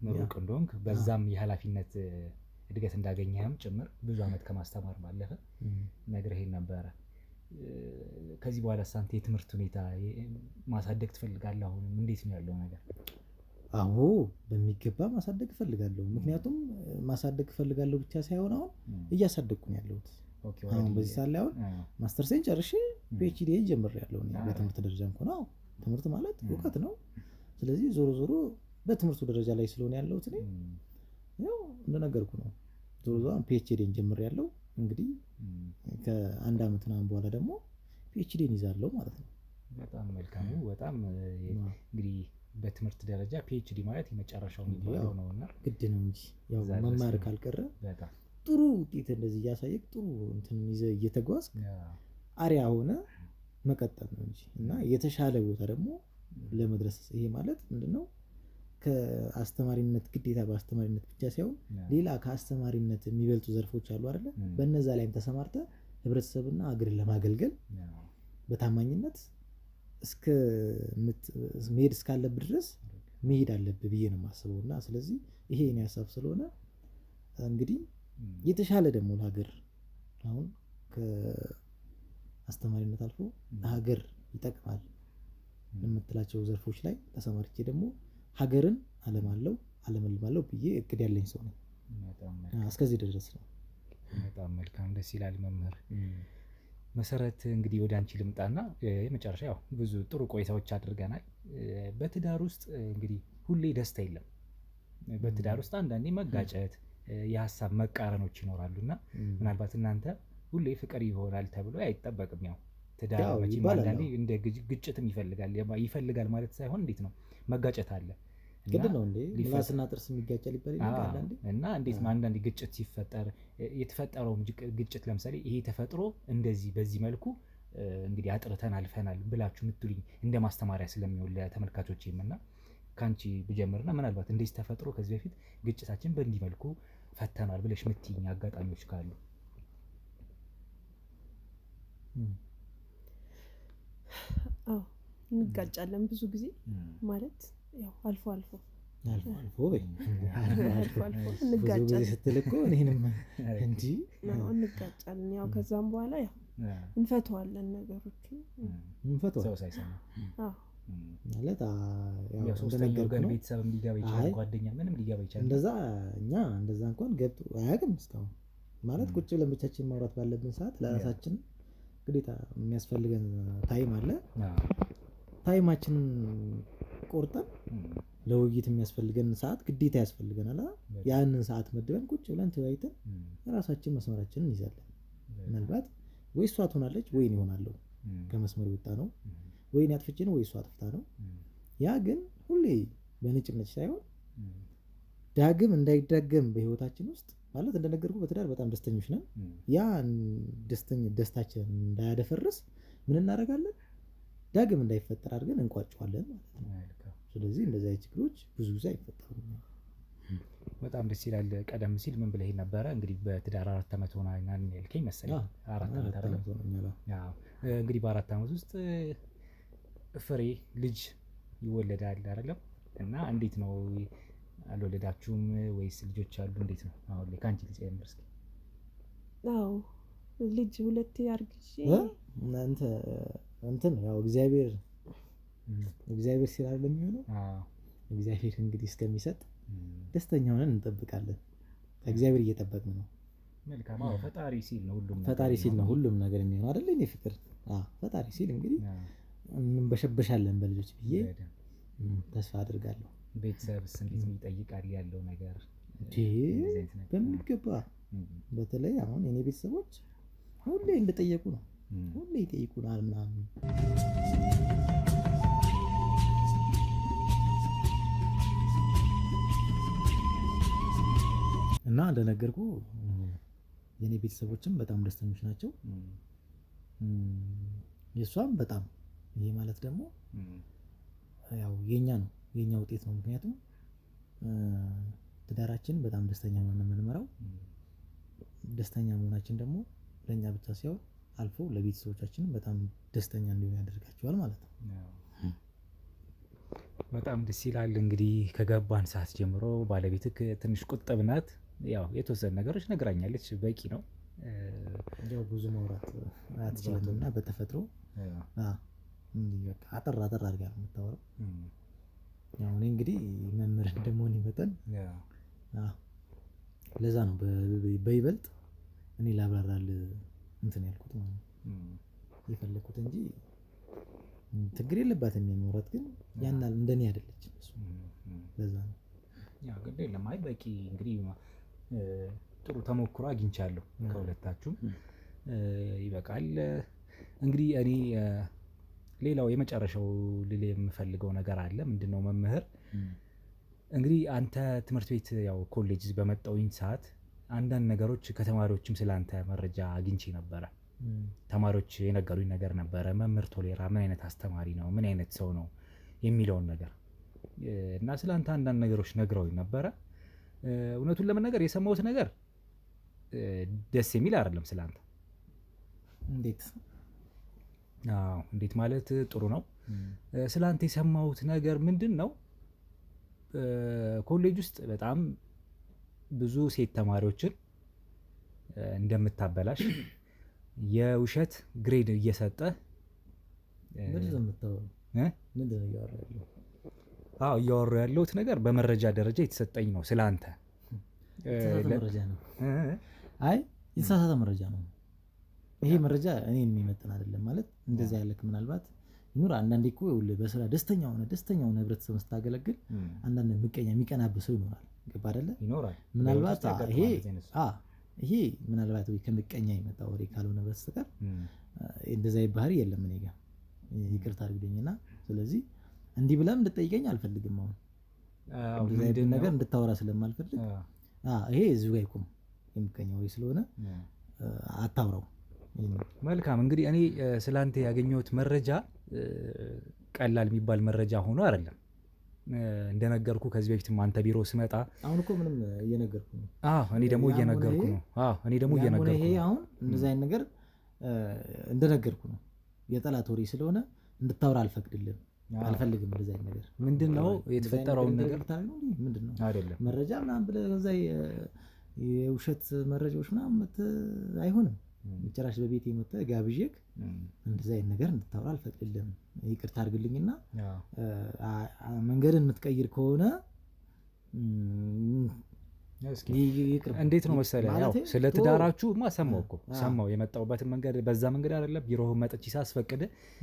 ምሩቅ እንደሆንክ በዛም የኃላፊነት እድገት እንዳገኘህም ጭምር ብዙ አመት ከማስተማር ባለፈ ነግረኸኝ ነበረ። ከዚህ በኋላ አንተ የትምህርት ሁኔታ ማሳደግ ትፈልጋለህ? አሁንም እንዴት ነው ያለው ነገር? አዎ በሚገባ ማሳደግ እፈልጋለሁ። ምክንያቱም ማሳደግ እፈልጋለሁ ብቻ ሳይሆን አሁን እያሳደግኩ ነው ያለሁት። አሁን በዚህ ሰዓት ላይ አሁን ማስተርሴን ጨርሼ ፒኤችዲ ጀምሬያለሁ። በትምህርት ደረጃ እንኳን አዎ ትምህርት ማለት እውቀት ነው። ስለዚህ ዞሮ ዞሮ በትምህርቱ ደረጃ ላይ ስለሆነ ያለሁት እኔ ያው እንደነገርኩ ነው። ዞሮ ዞሮ ፒኤችዲን ጀምሬያለሁ። እንግዲህ ከአንድ አመት ምናምን በኋላ ደግሞ ፒኤችዲን ይዛለሁ ማለት ነው። በጣም መልካም። በጣም እንግዲህ በትምህርት ደረጃ ፒኤችዲ ማለት የመጨረሻው የሚባለው ነውና ግድ ነው እንጂ ያው መማር ካልቀረ በጣም ጥሩ ውጤት እንደዚህ እያሳየክ ጥሩ እንትን ይዘህ እየተጓዝክ አሪያ ሆነ መቀጠል ነው እንጂ እና የተሻለ ቦታ ደግሞ ለመድረስ ይሄ ማለት ምንድነው ከአስተማሪነት ግዴታ በአስተማሪነት ብቻ ሳይሆን ሌላ ከአስተማሪነት የሚበልጡ ዘርፎች አሉ አይደለ? በእነዛ ላይም ተሰማርተህ ህብረተሰብና አገርን ለማገልገል በታማኝነት እስከ መሄድ እስካለብህ ድረስ መሄድ አለብህ ብዬ ነው የማስበው። እና ስለዚህ ይሄ የኔ ሀሳብ ስለሆነ እንግዲህ የተሻለ ደግሞ ለሀገር አሁን ከአስተማሪነት አልፎ ለሀገር ይጠቅማል የምትላቸው ዘርፎች ላይ ተሰማርቼ ደግሞ ሀገርን አለመልማለሁ ብዬ እቅድ ያለኝ ሰው ነኝ። እስከዚህ ድረስ ነው። በጣም መልካም ደስ ይላል። መምህር መሰረት እንግዲህ ወደ አንቺ ልምጣና የመጨረሻ ያው ብዙ ጥሩ ቆይታዎች አድርገናል። በትዳር ውስጥ እንግዲህ ሁሌ ደስታ የለም። በትዳር ውስጥ አንዳንዴ መጋጨት፣ የሀሳብ መቃረኖች ይኖራሉና ምናልባት እናንተ ሁሌ ፍቅር ይሆናል ተብሎ አይጠበቅም። ያው ትዳር መቼም አንዳንዴ እንደ ግጭትም ይፈልጋል ማለት ሳይሆን እንዴት ነው መጋጨት አለ ግድ ነው እንዴ ምላስና ጥርስ የሚጋጨል ይባላል አንዳንዴ። እና እንዴት ነው አንዳንዴ ግጭት ሲፈጠር የተፈጠረው ግጭት ለምሳሌ ይሄ ተፈጥሮ እንደዚህ በዚህ መልኩ እንግዲህ አጥርተን አልፈናል ብላችሁ የምትሉኝ እንደ ማስተማሪያ ስለሚሆን ለተመልካቾቼም እና ካንቺ ብጀምርና ምናልባት እንደዚህ ተፈጥሮ ከዚህ በፊት ግጭታችን በእንዲህ መልኩ ፈተናል ብለሽ የምትይኝ አጋጣሚዎች ካሉ? አዎ እንጋጫለን ብዙ ጊዜ ማለት ያው አልፎ አልፎ እንጋጫለን ስትል እኮ እኔንም እንጂ እንጋጫለን። ያው ከዛም በኋላ ያው እንፈተዋለን ነገሮችን ሰው ሳይሰማ ማለት ያው ሶስተኛው ወገን ቤተሰብም ሊገባ ይችላል፣ ጓደኛ ምንም ሊገባ ይችላል። እንደዛ እንኳን ገብቶ አያውቅም እስካሁን። ማለት ቁጭ ብለን ብቻችን ማውራት ባለብን ሰዓት ለራሳችን ግዴታ የሚያስፈልገን ታይም አለ። ታይማችንን ቆርጠን ለውይይት የሚያስፈልገን ሰዓት ግዴታ ያስፈልገናል። ያንን ሰዓት መድበን ቁጭ ብለን ተወያይተን ራሳችን መስመራችንን እንይዛለን። ምናልባት ወይ እሷ ትሆናለች ወይ እኔ እሆናለሁ ከመስመር የወጣ ነው፣ ወይ እኔ አጥፍቼ ነው ወይ እሷ አጥፍታ ነው። ያ ግን ሁሌ በንጭነች ሳይሆን ዳግም እንዳይዳገም በህይወታችን ውስጥ ማለት እንደነገርኩህ በትዳር በጣም ደስተኞች ነን። ያ ደስታችን እንዳያደፈርስ ምን እናደርጋለን? ዳግም እንዳይፈጠር አድርገን እንቋጨዋለን ማለት ነው። ስለዚህ እንደዚህ አይነት ችግሮች ብዙ ጊዜ አይፈጠሩም። በጣም ደስ ይላል። ቀደም ሲል ምን ብለህ ነበረ? እንግዲህ በትዳር 4 ዓመት ሆናል ያልከኝ መሰለኝ። 4 ዓመት አይደለም? አዎ። እንግዲህ በ4 ዓመት ውስጥ ፍሬ ልጅ ይወለዳል አይደለም? እና እንዴት ነው አልወለዳችሁም ወይስ ልጆች አሉ? እንዴት ነው አሁን ላይ ከአንቺ ልጅ ጀምር እስኪ። አዎ ልጅ 2 አርግዤ እንትን ያው እግዚአብሔር ሲላል የሚሆነው እግዚአብሔር እንግዲህ እስከሚሰጥ ደስተኛ ሆነን እንጠብቃለን። ከእግዚአብሔር እየጠበቅን ነው። መልካም። አዎ ፈጣሪ ሲል ነው ሁሉም ነገር የሚሆነው አይደል? እኔ ፍቅር ፈጣሪ ሲል እንግዲህ እንበሸበሻለን በልጆች ብዬ ተስፋ አድርጋለሁ። ቤተሰብስ እንዴት ነው ይጠይቃል ያለው ነገር? በሚገባ በተለይ አሁን የኔ ቤተሰቦች ሁሌ እንደጠየቁ ነው። ሁሌ ይጠይቁናል ምናምን። እና እንደነገርኩ የኔ ቤተሰቦችም በጣም ደስተኞች ናቸው። የሷም በጣም ይሄ ማለት ደግሞ ያው የኛ ውጤት ነው። ምክንያቱም ትዳራችን በጣም ደስተኛ ሆነን የምንመራው ደስተኛ መሆናችን ደግሞ ለኛ ብቻ ሳይሆን አልፎ ለቤተሰቦቻችንም በጣም ደስተኛ እንዲሆኑ ያደርጋቸዋል ማለት ነው። በጣም ደስ ይላል። እንግዲህ ከገባን ሰዓት ጀምሮ ባለቤትህ ትንሽ ቁጥብ ናት። ያው የተወሰኑ ነገሮች ነግራኛለች፣ በቂ ነው። ያው ብዙ ማውራት አትችልምና በተፈጥሮ በቃ አጠር አድርጋ ነው የምታወራው። ያው እኔ እንግዲህ መምህር እንደመሆኔ መጠን ለዛ ነው በይበልጥ እኔ ላብራራል እንትን ያልኩት ማለት ነው የፈለኩት እንጂ ችግር የለባትም የሚያወራት፣ ግን ያናል እንደኔ አይደለችም እሱ። ለዛ ነው ያው ግን የለም። አይ በቂ እንግዲህ ጥሩ ተሞክሮ አግኝቻለሁ ከሁለታችሁም፣ ይበቃል። እንግዲህ እኔ ሌላው የመጨረሻው ልል የምፈልገው ነገር አለ። ምንድነው መምህር እንግዲህ አንተ ትምህርት ቤት ያው ኮሌጅ በመጣሁኝ ሰዓት አንዳንድ ነገሮች ከተማሪዎችም ስላንተ መረጃ አግኝቼ ነበረ። ተማሪዎች የነገሩኝ ነገር ነበረ። መምህር ቶሌራ ምን አይነት አስተማሪ ነው፣ ምን አይነት ሰው ነው የሚለውን ነገር እና ስላንተ አንዳንድ ነገሮች ነግረውኝ ነበረ። እውነቱን ለመናገር የሰማሁት ነገር ደስ የሚል አይደለም ስላንተ። እንዴት ማለት ጥሩ ነው። ስላንተ የሰማሁት ነገር ምንድን ነው? ኮሌጅ ውስጥ በጣም ብዙ ሴት ተማሪዎችን እንደምታበላሽ፣ የውሸት ግሬድ እየሰጠ እያወሩ ያለሁት ነገር በመረጃ ደረጃ የተሰጠኝ ነው ስላንተ። አይ የተሳሳተ መረጃ ነው ይሄ። መረጃ እኔን የሚመጥን አይደለም ማለት እንደዛ ያለክ ምናልባት ይኑር። አንዳንዴ እኮ በስራ ደስተኛ ሆነ ህብረተሰብ ስታገለግል አንዳንድ ምቀኛ የሚቀናብህ ሰው ይኖራል። ገባ አይደለ? ምናልባት ይሄ ምናልባት ወይ ከምቀኛ የመጣ ወሬ ካልሆነ በስተቀር እንደዛ ባህሪ የለም እኔ ጋር። ይቅርታ አድርግልኝና ስለዚህ እንዲህ ብለም እንድጠይቀኝ አልፈልግም። አሁን እንደዛ አይነት ነገር እንድታወራ ስለማልፈልግ ይሄ እዚሁ ጋር ይቆም። የምቀኛ ወሬ ስለሆነ አታውራው። መልካም። እንግዲህ እኔ ስላንተ ያገኘሁት መረጃ ቀላል የሚባል መረጃ ሆኖ አይደለም። እንደነገርኩ ከዚህ በፊትም አንተ ቢሮ ስመጣ አሁን እኮ ምንም እየነገርኩ ነው። እኔ ደግሞ እየነገርኩ ነው። ይሄ አሁን እንደዚህ አይነት ነገር እንደነገርኩ ነው። የጠላት ወሬ ስለሆነ እንድታወራ አልፈልግም። እንደዚህ አይነት ነገር ምንድነው የተፈጠረውን ነገር ምንድነው አይደለም መረጃ ምናምን ብለህ ከዛ የውሸት መረጃዎች ምናምን አይሆንም። ጭራሽ በቤቴ መጥተህ ጋብዤክ እንደዚህ አይነት ነገር እንድታወራ አልፈቅድልህም። ይቅርታ አድርግልኝና መንገድን የምትቀይር ከሆነ እንዴት ነው መሰለህ፣ ያው ስለ ትዳራችሁ ሰማሁ የመጣሁበትን መንገድ በዛ መንገድ አይደለም። ቢሮህን መጥቼ ሳስፈቅድ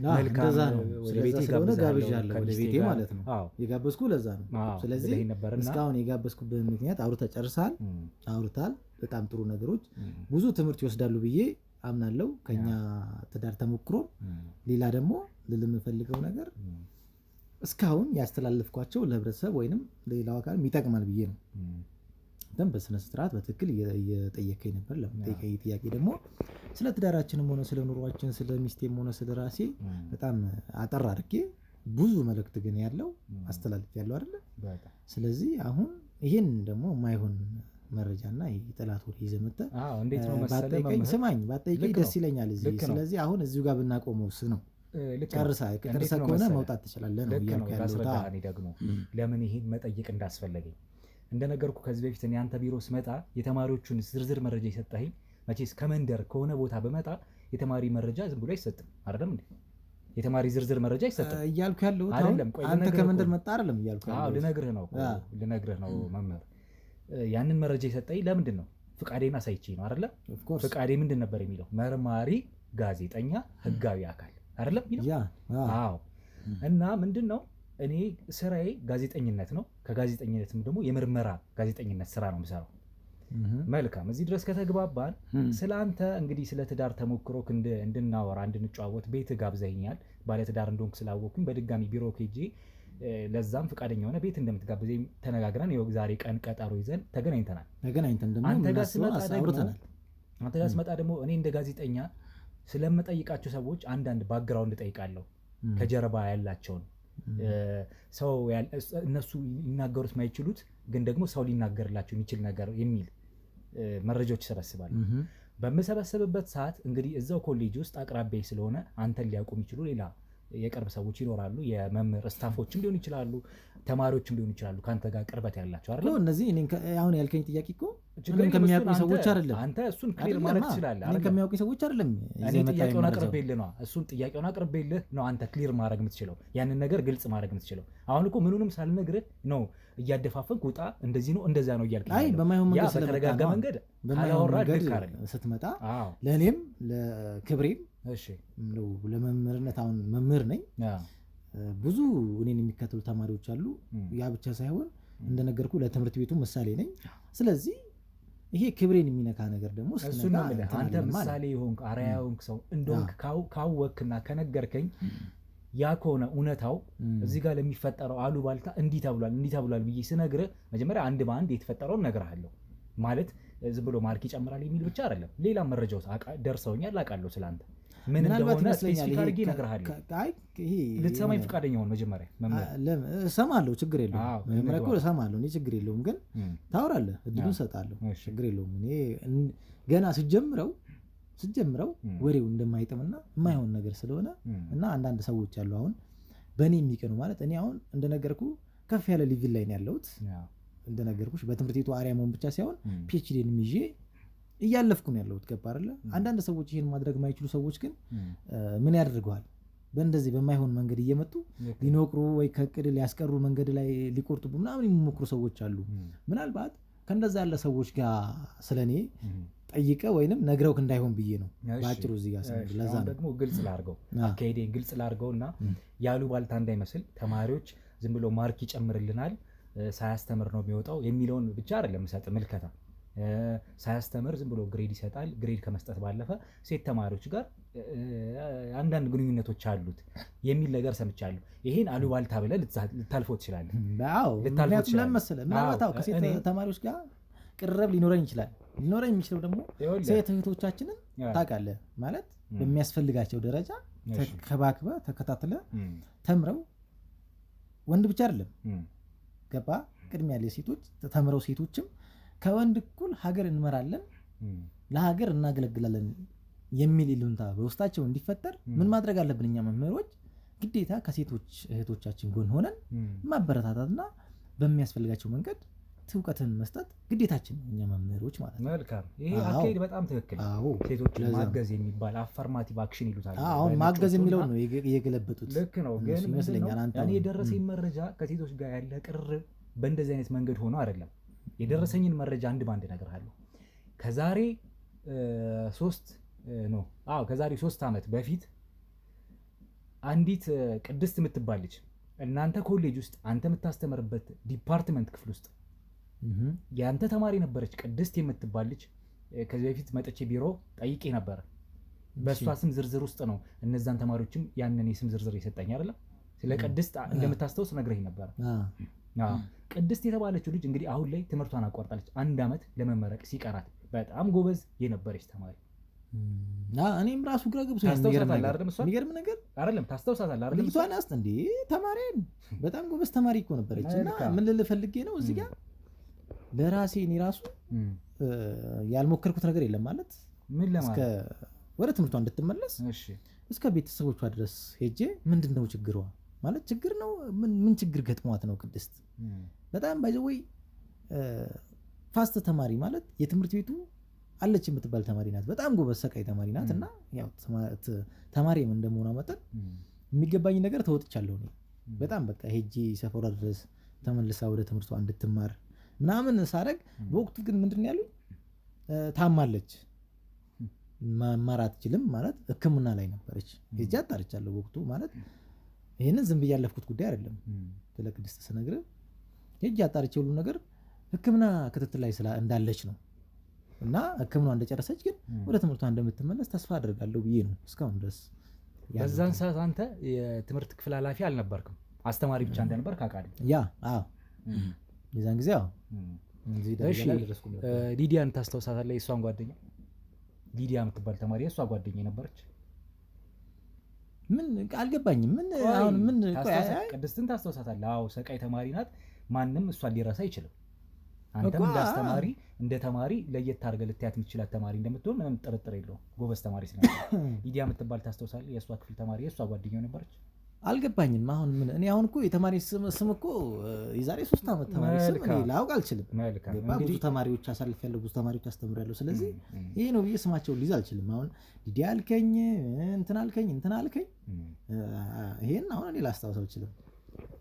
መልካም ወደ ቤቴ ጋብዣለሁ። ወደ ቤቴ ማለት ነው የጋበዝኩ ለዛ ነው። ስለዚህ እስካሁን የጋበዝኩበት ምክንያት አውርታል። በጣም ጥሩ ነገሮች ብዙ ትምህርት ይወስዳሉ ብዬ አምናለሁ ከኛ ትዳር ተሞክሮ። ሌላ ደግሞ ልል የምፈልገው ነገር እስካሁን ያስተላለፍኳቸው ለህብረተሰብ ወይንም ለሌላው አካል ይጠቅማል ብዬ ነው። ደም በስነ ስርዓት በትክክል እየጠየቀኝ ነበር። ለምጠይቀኝ ጥያቄ ደግሞ ስለ ትዳራችንም ሆነ ስለ ኑሯችን ስለ ሚስቴም ሆነ ስለ ራሴ በጣም አጠር አድርጌ ብዙ መልእክት ግን ያለው አስተላልፍ ያለው አይደለ። ስለዚህ አሁን ይሄን ደግሞ የማይሆን መረጃና የጠላት ወሬ ይዘህ መጥተህ እንዴት ነው መሰለኝ ስማኝ ባጠይቀኝ ደስ ይለኛል እዚህ። ስለዚህ አሁን እዚሁ ጋር ብናቆመውስ ነው ጨርሰህ ከሆነ መውጣት ትችላለህ ነው እያልኩ ያለሁት። እኔ ደግሞ ለምን ይሄን መጠየቅ እንዳስፈለገኝ እንደነገርኩ ከዚህ በፊት እኔ አንተ ቢሮ ስመጣ የተማሪዎቹን ዝርዝር መረጃ የሰጠኸኝ መቼስ ከመንደር ከሆነ ቦታ በመጣ የተማሪ መረጃ ዝም ብሎ አይሰጥም አይደለም እንዴ? የተማሪ ዝርዝር መረጃ አይሰጥም እያልኩ ያለሁት አንተ ከመንደር መጣ አይደለም እያልኩ ያለሁት። ልነግርህ ነው መምህር ያንን መረጃ የሰጠኝ ለምንድን ነው? ፍቃዴን አሳይቼ ነው አይደለ? ፍቃዴ ምንድን ነበር የሚለው? መርማሪ ጋዜጠኛ ህጋዊ አካል አይደለም የሚለው? አዎ። እና ምንድን ነው እኔ ስራዬ ጋዜጠኝነት ነው። ከጋዜጠኝነትም ደግሞ የምርመራ ጋዜጠኝነት ስራ ነው የምሰራው። መልካም፣ እዚህ ድረስ ከተግባባን ስለ አንተ እንግዲህ ስለ ትዳር ተሞክሮ እንድናወራ እንድንጨዋወት ቤት ጋብዘኛል። ባለትዳር እንደሆንክ ስላወቅኩኝ በድጋሚ ቢሮ ሄጄ ለዛም ፍቃደኛ ሆነ ቤት እንደምትጋብዘኝ ተነጋግረን ዛሬ ቀን ቀጠሮ ይዘን ተገናኝተናል። ደግሞ አንተ ጋር ስመጣ ደግሞ እኔ እንደ ጋዜጠኛ ስለምጠይቃቸው ሰዎች አንዳንድ ባክግራውንድ እጠይቃለሁ። ከጀርባ ያላቸውን ሰው እነሱ ሊናገሩት ማይችሉት ግን ደግሞ ሰው ሊናገርላቸው የሚችል ነገር የሚል መረጃዎች እሰበስባለሁ። በምሰበስብበት ሰዓት እንግዲህ እዛው ኮሌጅ ውስጥ አቅራቢያ ስለሆነ አንተን ሊያውቁ የሚችሉ ሌላ የቅርብ ሰዎች ይኖራሉ። የመምህር ስታፎችም ሊሆኑ ይችላሉ፣ ተማሪዎችም ሊሆኑ ይችላሉ ከአንተ ጋር ቅርበት ያላቸው አይደል? እነዚህ አሁን ያልከኝ ጥያቄ እኮ እኔን ከሚያውቁኝ ሰዎች አይደለም። አንተ እሱን ክሊር ማድረግ ትችላለህ። እኔን ከሚያውቁኝ ሰዎች አይደለም። እኔ ጥያቄውን አቅርቤልህ ነው ጥያቄውን አቅርቤልህ ነው አንተ ክሊር ማድረግ የምትችለው ያንን ነገር ግልጽ ማድረግ የምትችለው። አሁን እኮ ምኑንም ሳልነግርህ ነው እያደፋፈንክ ውጣ እንደዚህ ነው እንደዛ ነው እያልከኝ። አይ በማይሆን መንገድ ስለተረጋጋ መንገድ አላወራ ልክ አይደል ስትመጣ ለእኔም ለክብሬም ለመምህርነት አሁን መምህር ነኝ። ብዙ እኔን የሚከተሉ ተማሪዎች አሉ። ያ ብቻ ሳይሆን እንደነገርኩ ለትምህርት ቤቱ ምሳሌ ነኝ። ስለዚህ ይሄ ክብሬን የሚነካ ነገር ደግሞ አንተ ምሳሌ የሆንክ አርአያ የሆንክ ሰው እንደሆንክ ካወቅክና ከነገርከኝ ያ ከሆነ እውነታው እዚህ ጋር ለሚፈጠረው አሉባልታ እንዲህ ተብሏል ብዬ ስነግርህ መጀመሪያ አንድ በአንድ የተፈጠረውን እነግርሃለሁ። ማለት ዝም ብሎ ማርክ ይጨምራል የሚል ብቻ አይደለም። ሌላ መረጃዎች ደርሰውኛል፣ አውቃለሁ ስላንተ ምን እንደሆነ ስፔሲፊክ አድርጌ እነግርሃለሁ። ልትሰማኝ ፈቃደኛ ሆን መጀመሪያ እሰማለሁ፣ ችግር የለውም። መጀመሪያ እኮ እሰማለሁ እኔ ችግር የለውም። ግን ታወራለህ፣ እድሉን እሰጣለሁ፣ ችግር የለውም። እኔ ገና ስጀምረው ወሬው እንደማይጥምና የማይሆን ነገር ስለሆነ እና አንዳንድ ሰዎች አሉ አሁን በእኔ የሚቀኑ ማለት እኔ አሁን እንደነገርኩ ከፍ ያለ ሊቪል ላይ ነው ያለሁት። እንደነገርኩሽ በትምህርት ቤቱ አርአያ መሆን ብቻ ሳይሆን ፒኤችዲንም ይዤ እያለፍኩ ነው ያለሁት። ገባ አይደለ? አንዳንድ ሰዎች ይሄን ማድረግ የማይችሉ ሰዎች ግን ምን ያደርገዋል? በእንደዚህ በማይሆን መንገድ እየመጡ ሊኖቅሩ ወይ ከእቅድ ሊያስቀሩ መንገድ ላይ ሊቆርጡ ምናምን የሚሞክሩ ሰዎች አሉ። ምናልባት ከእንደዛ ያለ ሰዎች ጋር ስለኔ ጠይቀ ወይንም ነግረውክ እንዳይሆን ብዬ ነው ባጭሩ እዚህ ጋር ስለዚህ ለዛ ነው ደግሞ ግልጽ ላድርገው አካሄዴን ግልጽ ላድርገውና ያሉ ባልታ እንዳይመስል ተማሪዎች ዝም ብሎ ማርክ ይጨምርልናል ሳያስተምር ነው የሚወጣው የሚለውን ብቻ አይደለም ሰጥ ምልከታ ሳያስተምር ዝም ብሎ ግሬድ ይሰጣል። ግሬድ ከመስጠት ባለፈ ሴት ተማሪዎች ጋር አንዳንድ ግንኙነቶች አሉት የሚል ነገር ሰምቻለሁ። ይሄን አሉባልታ ብለህ ልታልፈው ትችላለህ። አዎ ምክንያቱም ለመሰለህ ምናልባት ከሴት ተማሪዎች ጋር ቅርብ ሊኖረኝ ይችላል። ሊኖረኝ የሚችለው ደግሞ ሴት እህቶቻችንን ታውቃለህ ማለት በሚያስፈልጋቸው ደረጃ ተከባክበህ ተከታትለህ ተምረው ወንድ ብቻ አይደለም ገባ ቅድሚያ ያለ ሴቶች ተምረው ሴቶችም ከወንድ እኩል ሀገር እንመራለን ለሀገር እናገለግላለን የሚል ይሉንታ በውስጣቸው እንዲፈጠር ምን ማድረግ አለብን? እኛ መምህሮች ግዴታ ከሴቶች እህቶቻችን ጎን ሆነን ማበረታታትና በሚያስፈልጋቸው መንገድ እውቀትን መስጠት ግዴታችን ነው እኛ መምህሮች ማለት ነው። መልካም ይሄ አካሄድ በጣም ትክክል። ሴቶችን ማገዝ የሚባል አፈርማቲቭ አክሽን ይሉታል። አሁን ማገዝ የሚለው ነው የገለበጡት። ልክ ነው። ግን ይመስለኛል እኔ የደረሰኝ መረጃ ከሴቶች ጋር ያለ ቅርብ በእንደዚህ አይነት መንገድ ሆኖ አይደለም። የደረሰኝን መረጃ አንድ ባንድ እነግርሃለሁ። ከዛሬ 3 ዓመት በፊት አንዲት ቅድስት የምትባል ልጅ እናንተ ኮሌጅ ውስጥ አንተ የምታስተምርበት ዲፓርትመንት ክፍል ውስጥ ያንተ ተማሪ ነበረች ቅድስት የምትባል ልጅ። ከዚህ በፊት መጥቼ ቢሮ ጠይቄ ነበር። በእሷ ስም ዝርዝር ውስጥ ነው እነዛን ተማሪዎችም ያንን የስም ዝርዝር የሰጠኝ አይደለም። ስለ ቅድስት እንደምታስታውስ ነግረኝ ነበር። ቅድስት የተባለችው ልጅ እንግዲህ አሁን ላይ ትምህርቷን አቋርጣለች። 1 ዓመት ለመመረቅ ሲቀራት በጣም ጎበዝ የነበረች ተማሪ እኔም ራሱ ግራ ገብቶኝ የሚገርም ነገር አይደለም። ታስታውሳታለህ አይደል? ልጅቷን እንዴ ተማሪን በጣም ጎበዝ ተማሪ እኮ ነበረች። እና ምን ልልህ ፈልጌ ነው እዚህ ጋር ለራሴ እኔ ራሱ ያልሞከርኩት ነገር የለም ማለት ምን ለማለት ወደ ትምህርቷ እንድትመለስ እስከ ቤተሰቦቿ ድረስ ሄጄ ምንድነው ችግሯ ማለት ችግር ነው ምን ችግር ገጥሟት ነው ቅድስት በጣም ባይዘወይ ፋስት ተማሪ ማለት የትምህርት ቤቱ አለች የምትባል ተማሪ ናት። በጣም ጎበዝ ሰቃይ ተማሪ ናት። እና ያው ተማሪም እንደመሆኗ መጠን የሚገባኝ ነገር ተወጥቻለሁ እኔ በጣም በቃ ሄጄ ሰፈሯ ድረስ ተመልሳ ወደ ትምህርቷ እንድትማር ምናምን ሳረግ በወቅቱ ግን ምንድነው ያሉኝ ታማለች መማር አትችልም ማለት ሕክምና ላይ ነበረች። ሄጄ አጣርቻለሁ በወቅቱ ማለት ይሄንን ዝም ብዬ ያለፍኩት ጉዳይ አይደለም። ስለ ቅድስት ስነግርህ ሄጄ አጣርቼ ሁሉ ነገር ሕክምና ክትትል ላይ እንዳለች ነው። እና ሕክምና እንደጨረሰች ግን ወደ ትምህርቷ እንደምትመለስ ተስፋ አደርጋለሁ ብዬ ነው እስካሁን ድረስ። በዛን ሰዓት አንተ የትምህርት ክፍል ኃላፊ አልነበርክም፣ አስተማሪ ብቻ እንደነበርክ አውቃለሁ። የዛን ጊዜ ሊዲያን ታስታውሳታለህ? የእሷን ጓደኛ ሊዲያ የምትባል ተማሪ የእሷ ጓደኛ ነበረች። ምን አልገባኝም። ምን ቅድስትን ታስታውሳታለህ? አዎ ሰቃይ ተማሪ ናት። ማንም እሷን ሊረሳ አይችልም። አንተም እንደ አስተማሪ እንደ ተማሪ ለየት አድርገህ ልትያት የምትችላት ተማሪ እንደምትሆን ምንም ጥርጥር የለውም። ጎበዝ ተማሪ ስለነበረች ሊዲያ የምትባል ታስታውሳለህ? የእሷ ክፍል ተማሪ የእሷ ጓደኛው ነበረች። አልገባኝም። አሁን ምን እኔ አሁን እኮ የተማሪ ስም እኮ የዛሬ 3 ዓመት ተማሪ ስም እኔ ላውቅ አልችልም። ብዙ ተማሪዎች አሳልፌያለሁ፣ ብዙ ተማሪዎች አስተምሬያለሁ። ስለዚህ ይሄ ነው ብዬ ስማቸውን ሊይዝ አልችልም። አሁን ሊዲያ አልከኝ እንትን አልከኝ ይሄን አሁን እኔ ላስታውስ አልችልም።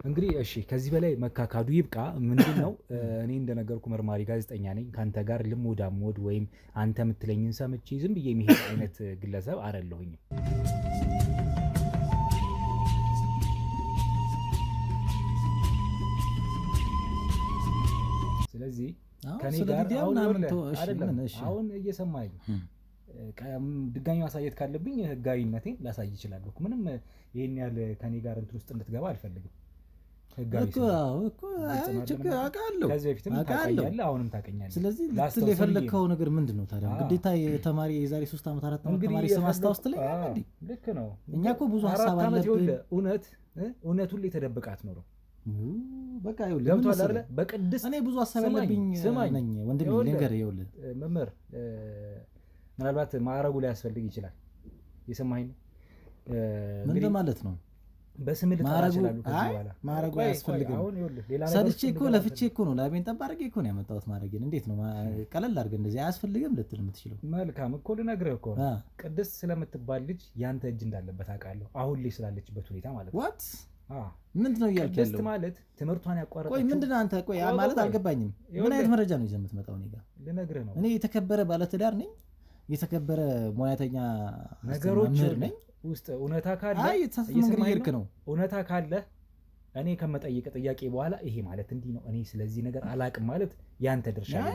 እንግዲህ እሺ ከዚህ በላይ መካካዱ ይብቃ። ምንድነው እኔ እንደነገርኩ መርማሪ ጋዜጠኛ ነኝ። ካንተ ጋር ልሞዳሞድ ወይም አንተ የምትለኝን ሰምቼ ዝም ብዬ የሚሄድ አይነት ግለሰብ አይደለሁኝም። ስለዚህ ከኔ ጋር አሁን እየሰማኝ ድጋሚ ማሳየት ካለብኝ ህጋዊነቴን ላሳይ ይችላል። ምንም ይሄን ያህል ከኔ ጋር እንትን ውስጥ እንድትገባ አልፈልግም። አውቃለሁ ከዚህ በፊትም ታውቃለህ፣ አሁንም ታውቀኛለህ። ስለዚህ ልትል የፈለግከው ነገር ምንድን ነው ታዲያ? ግዴታ የተማሪ የዛሬ 3 ዓመት 4 ዓመት ተማሪ ስም አስታውስ ትለኛለህ እንዴ? ልክ ነው። እኛ እኮ ብዙ ሀሳብ አለብን። እውነት ሁሌ ተደብቃ አትኖርም። በቃ ገብቶሃል አይደል? በቅድስት እኔ ብዙ ሀሳብ አለብኝ ነኝ ወንድሜ። ልንገርህ ይኸውልህ መምህር ምናልባት ማዕረጉ ላይ ያስፈልግ ይችላል። የሰማኸኝ ምን ማለት ነው? በስም ልጠራ ይችላል። ማዕረጉ አያስፈልግም። ሰድቼ እኮ ለፍቼ እኮ ነው ላቤን ጠብ አድርጌ እኮ ነው ያመጣሁት ማዕረጌን። እንዴት ነው ቀለል አድርገህ እንደዚህ አያስፈልግም ልትል የምትችለው? መልካም እኮ ልነግርህ እኮ ነው። ቅድስት ስለምትባል ልጅ ያንተ እጅ እንዳለበት አውቃለሁ። አሁን ላይ ስላለችበት ሁኔታ ማለት ነው። ዋት ምንድን ነው እያልክ ያለው? ቅድስት ማለት ትምህርቷን ያቋረጠችው። ቆይ ምንድን ነው አንተ? ቆይ ማለት አልገባኝም። ምን አይነት መረጃ ነው ይዘህ የምትመጣው? እኔ ጋር ልነግርህ ነው። እኔ የተከበረ ባለትዳር ነኝ፣ የተከበረ ሙያተኛ ነገሮች ነኝ። ውስጥ እውነታ ካለ ነው እውነታ ካለ እኔ ከመጠየቅ ጥያቄ በኋላ ይሄ ማለት እንዲህ ነው እኔ ስለዚህ ነገር አላቅም ማለት ያንተ ድርሻ ነው።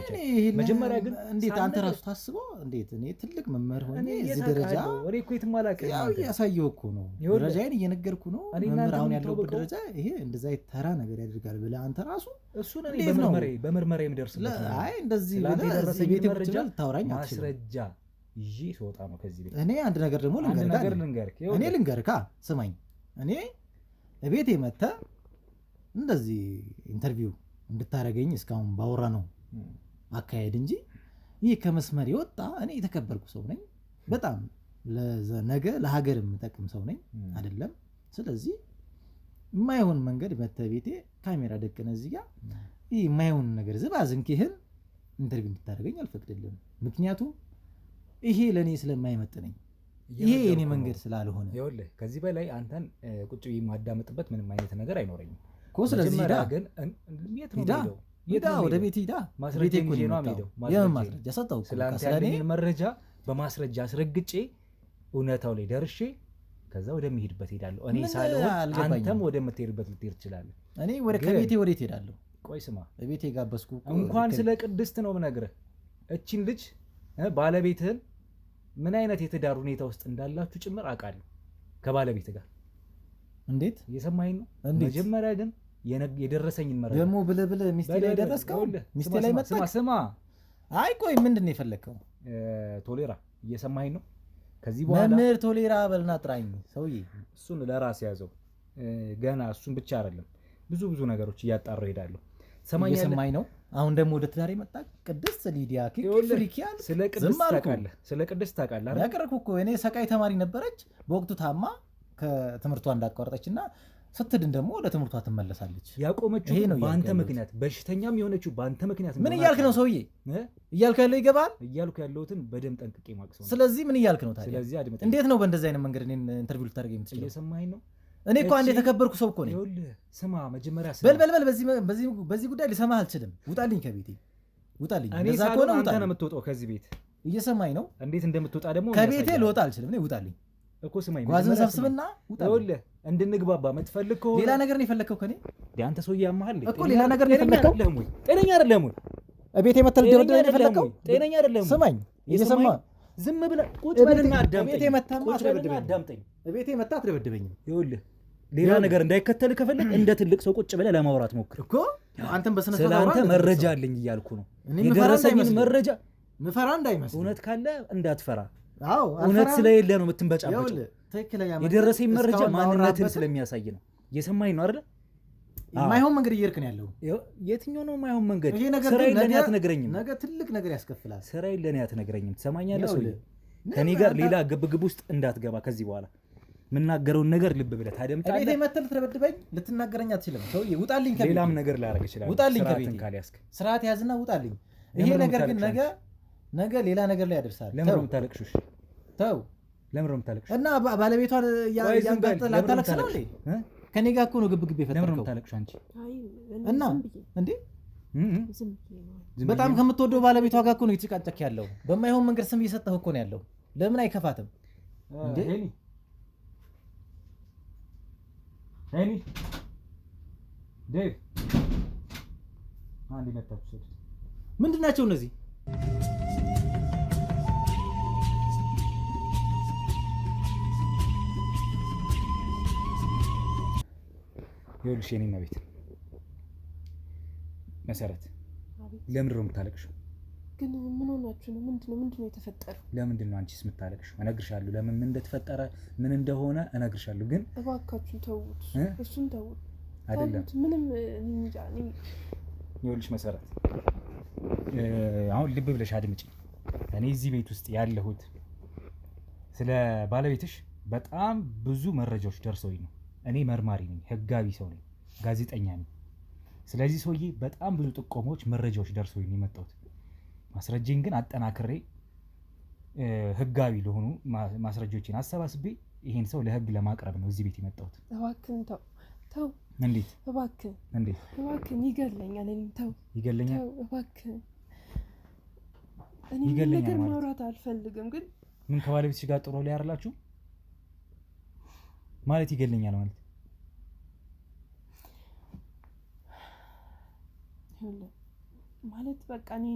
መጀመሪያ ግን እንዴት አንተ ራሱ ታስበው እንዴት እኔ ትልቅ መምህር ሆኜ እዚህ ደረጃ እኔ እኮ የትም አላቅም ያው እያሳየው እኮ ነው፣ ደረጃዬን እየነገርኩ ነው። መምህር አሁን ያለበት ደረጃ ይሄ እንደዛ ተራ ነገር ያደርጋል ብለህ አንተ ራሱ እሱን እኔ በመርመራ የምደርስበት ነው። አይ እንደዚህ ለዚህ ቤት ብቻ ልታወራኝ አትችልም። ማስረጃ ይዤ ስወጣ ነው ከዚህ ቤት። እኔ አንድ ነገር ደግሞ ልንገርካ ስማኝ። እኔ ቤቴ መተህ እንደዚህ ኢንተርቪው እንድታደርገኝ እስካሁን ባወራ ነው አካሄድ እንጂ ይህ ከመስመር የወጣ እኔ የተከበርኩ ሰው ነኝ። በጣም ነገ ለሀገር የምጠቅም ሰው ነኝ አይደለም። ስለዚህ የማይሆን መንገድ መተህ ቤቴ ካሜራ ደቅነህ እዚህ ጋር ይህ የማይሆን ነገር ዝባዝንኬህን ኢንተርቪው እንድታደርገኝ አልፈቅድልህም። ምክንያቱም ይሄ ለእኔ ስለማይመጥነኝ ይሄ የኔ መንገድ ስላልሆነ ይኸውልህ ከዚህ በላይ አንተን ቁጭ ብዬ የማዳመጥበት ምንም አይነት ነገር አይኖረኝም እኮ። ስለዚህ ግን የት ነው የምሄደው? ወደ ቤት ሂዳ ማስረጃ ይዤ ነው የምሄደው። ማስረጃ ሰጠው ስለአንተ ያለኝን መረጃ በማስረጃ አስረግጬ እውነታው ላይ ደርሼ ከዛ ወደሚሄድበት ሄዳለሁ። እኔ ሳልሆን አንተም ወደምትሄድበት ልትሄድ ትችላለህ። እኔ ከቤቴ ወዴት ሄዳለሁ? ቆይ ስማ፣ ቤቴ ጋበዝኩ። እንኳን ስለ ቅድስት ነው የምነግርህ። እቺን ልጅ ባለቤትህን ምን አይነት የትዳር ሁኔታ ውስጥ እንዳላችሁ ጭምር አውቃለሁ ከባለቤት ጋር። እንዴት? እየሰማኸኝ ነው? መጀመሪያ ግን የደረሰኝን መረጃ ደግሞ ብለህ ሚስቴ ላይ ደረስከው? ሚስቴ ላይ መጣ። ስማ አይ ቆይ ምንድን ነው የፈለከው? ቶሌራ እየሰማኸኝ ነው? ከዚህ በኋላ መምህር ቶሌራ በልና ጥራኝ ሰውዬ። እሱን ለራስ ያዘው። ገና እሱን ብቻ አይደለም ብዙ ነገሮች እያጣራሁ እሄዳለሁ። ሰማኝ ነው። አሁን ደግሞ ወደ ትዳር መጣ። ቅድስት ሊዲያ ፍሪኪያን ስለ ቅድስት ታውቃለህ አይደል? ያቀረኩ እኮ እኔ ሰቃይ ተማሪ ነበረች በወቅቱ ታማ ከትምህርቷ እንዳቋረጠችና ስትድን ደግሞ ወደ ትምህርቷ ትመለሳለች። ያቆመችው በአንተ ምክንያት፣ በሽተኛም የሆነችው በአንተ ምክንያት። ምን እያልክ ነው ሰውዬ? እያልክ ያለው ይገባል? እያልኩ ያለሁትን በደንብ ጠንቅቄ ማቅሰው። ስለዚህ ምን እያልክ ነው ታዲያ? ስለዚህ አድምጥ። እንዴት ነው በእንደዚህ አይነት መንገድ እኔን ኢንተርቪው ልታደርገኝ የምትችለው? እየሰማኸኝ ነው? እኔ እኮ አንድ የተከበርኩ ሰው እኮ ነኝ። ይኸውልህ ስማ፣ መጀመሪያ በል በዚህ ጉዳይ ልሰማህ አልችልም። ውጣልኝ ከቤቴ ውጣልኝ። እንደዛ ከሆነ አንተ ነው የምትወጣው ከዚህ ቤት። እየሰማኝ ነው? እንዴት እንደምትወጣ ደግሞ ከቤቴ ልወጣ አልችልም። እኔ ውጣልኝ እኮ ስማኝ፣ ጓዝን ሰብስብና ውጣልኝ። ይኸውልህ እንድንግባባ የምትፈልግ ከሆነ ሌላ ነገር ነው የፈለግከው ከኔ? አንተ ሰውዬ ያመሃል እኮ ሌላ ነገር ነው የፈለግከው? ጤነኛ አይደለም ወይ? ቤቴ መተህ ልትደበድበኝ ነው የፈለግከው? ጤነኛ አይደለም። ስማኝ፣ እየሰማህ ዝም ብለህ ቁጭ በልና አዳምጠኝ። ቤቴ መተህ አትደበድበኝም። ይኸውልህ ሌላ ነገር እንዳይከተል ከፈለግ እንደ ትልቅ ሰው ቁጭ ብለህ ለማውራት ሞክር እኮ። አንተም በስነ ስርዓት ስለአንተ መረጃ አለኝ እያልኩ ነው። የደረሰኝን መረጃ ምፈራ እንዳይመስል። እውነት ካለ እንዳትፈራ። አዎ እውነት ስለሌለ ነው የምትንበጫበጭው። ትክክለኛ የደረሰኝ መረጃ ማንነትን ስለሚያሳይ ነው። እየሰማኝ ነው አይደል? የማይሆን መንገድ እየሄድክ ነው ያለው። የትኛው ነው የማይሆን መንገድ? ይሄ ነገር ስራዬን ለኔ አትነግረኝም? ነገ ትልቅ ነገር ያስከፍላል። ስራዬን ለኔ አትነግረኝም? ትሰማኛለህ? ሰውዬ ከኔ ጋር ሌላ ግብግብ ውስጥ እንዳትገባ ከዚህ በኋላ የምናገረውን ነገር ልብ ብለህ ታደምጣለህ። ቤቴ መተህ ልትደበድበኝ ልትናገረኝ አትችልም። ሰውዬ ውጣልኝ ከቤቴ። ሌላም ነገር ላደርግ እችላለሁ። ውጣልኝ ከቤቴ። ስርዓትን ካልያዝክ ስርዓት ያዝና ውጣልኝ። ይሄ ነገር ግን ነገ ሌላ ነገር ላይ ያደርሳል። ለምን ነው የምታለቅሽው? ተው። ለምን ነው የምታለቅሽው? እና ባለቤቷን ያንጋጠል አታለቅስ ነው እንዴ? ከኔ ጋር እኮ ነው ግብግብ የፈጠርከው። ለምን ነው የምታለቅሽው አንቺ? እና እንዴ በጣም ከምትወደው ባለቤቷ ጋር እኮ ነው እየተጨቃጨክ ያለው። በማይሆን መንገድ ስም እየሰጠህ እኮ ነው ያለው። ለምን አይከፋትም እንዴ? ሄኒ ዴቭ አንዴ መጣችሁ። ምንድን ናቸው እነዚህ? ይኸውልሽ የኔ ቤት መሰረት፣ ለምንድን ነው የምታለቅሽው? ግን ምን ሆናችሁ ነው? ምንድነው የተፈጠረው? ለምንድን ነው አንቺስ የምታለቅሽው? እነግርሻለሁ ለምን ምን እንደተፈጠረ ምን እንደሆነ እነግርሻለሁ። ግን እባካችሁ ተውት፣ እሱን ተውት። አይደለም ምንም እንጃ። ይኸውልሽ መሰረት፣ አሁን ልብ ብለሽ አድምጪ። እኔ እዚህ ቤት ውስጥ ያለሁት ስለ ባለቤትሽ በጣም ብዙ መረጃዎች ደርሰውኝ ነው። እኔ መርማሪ ነኝ፣ ህጋዊ ሰው ነኝ፣ ጋዜጠኛ ነኝ። ስለዚህ ሰውዬ በጣም ብዙ ጥቆሞች፣ መረጃዎች ደርሰውኝ ነው የመጣሁት። ማስረጃዬን ግን አጠናክሬ ህጋዊ ለሆኑ ማስረጃዎችን አሰባስቤ ይሄን ሰው ለህግ ለማቅረብ ነው እዚህ ቤት የመጣሁት። እባክህን ተው። እንዴት? እባክህን ይገለኛል። ተው ይገለኛል። ተው እባክህን። እኔ ይገለኛል ነገር ማለት ማውራት አልፈልግም። ግን ምን ከባለቤትሽ ጋር ጥሩ ላይ ያርላችሁ ማለት ይገለኛል ማለት በቃ እኔ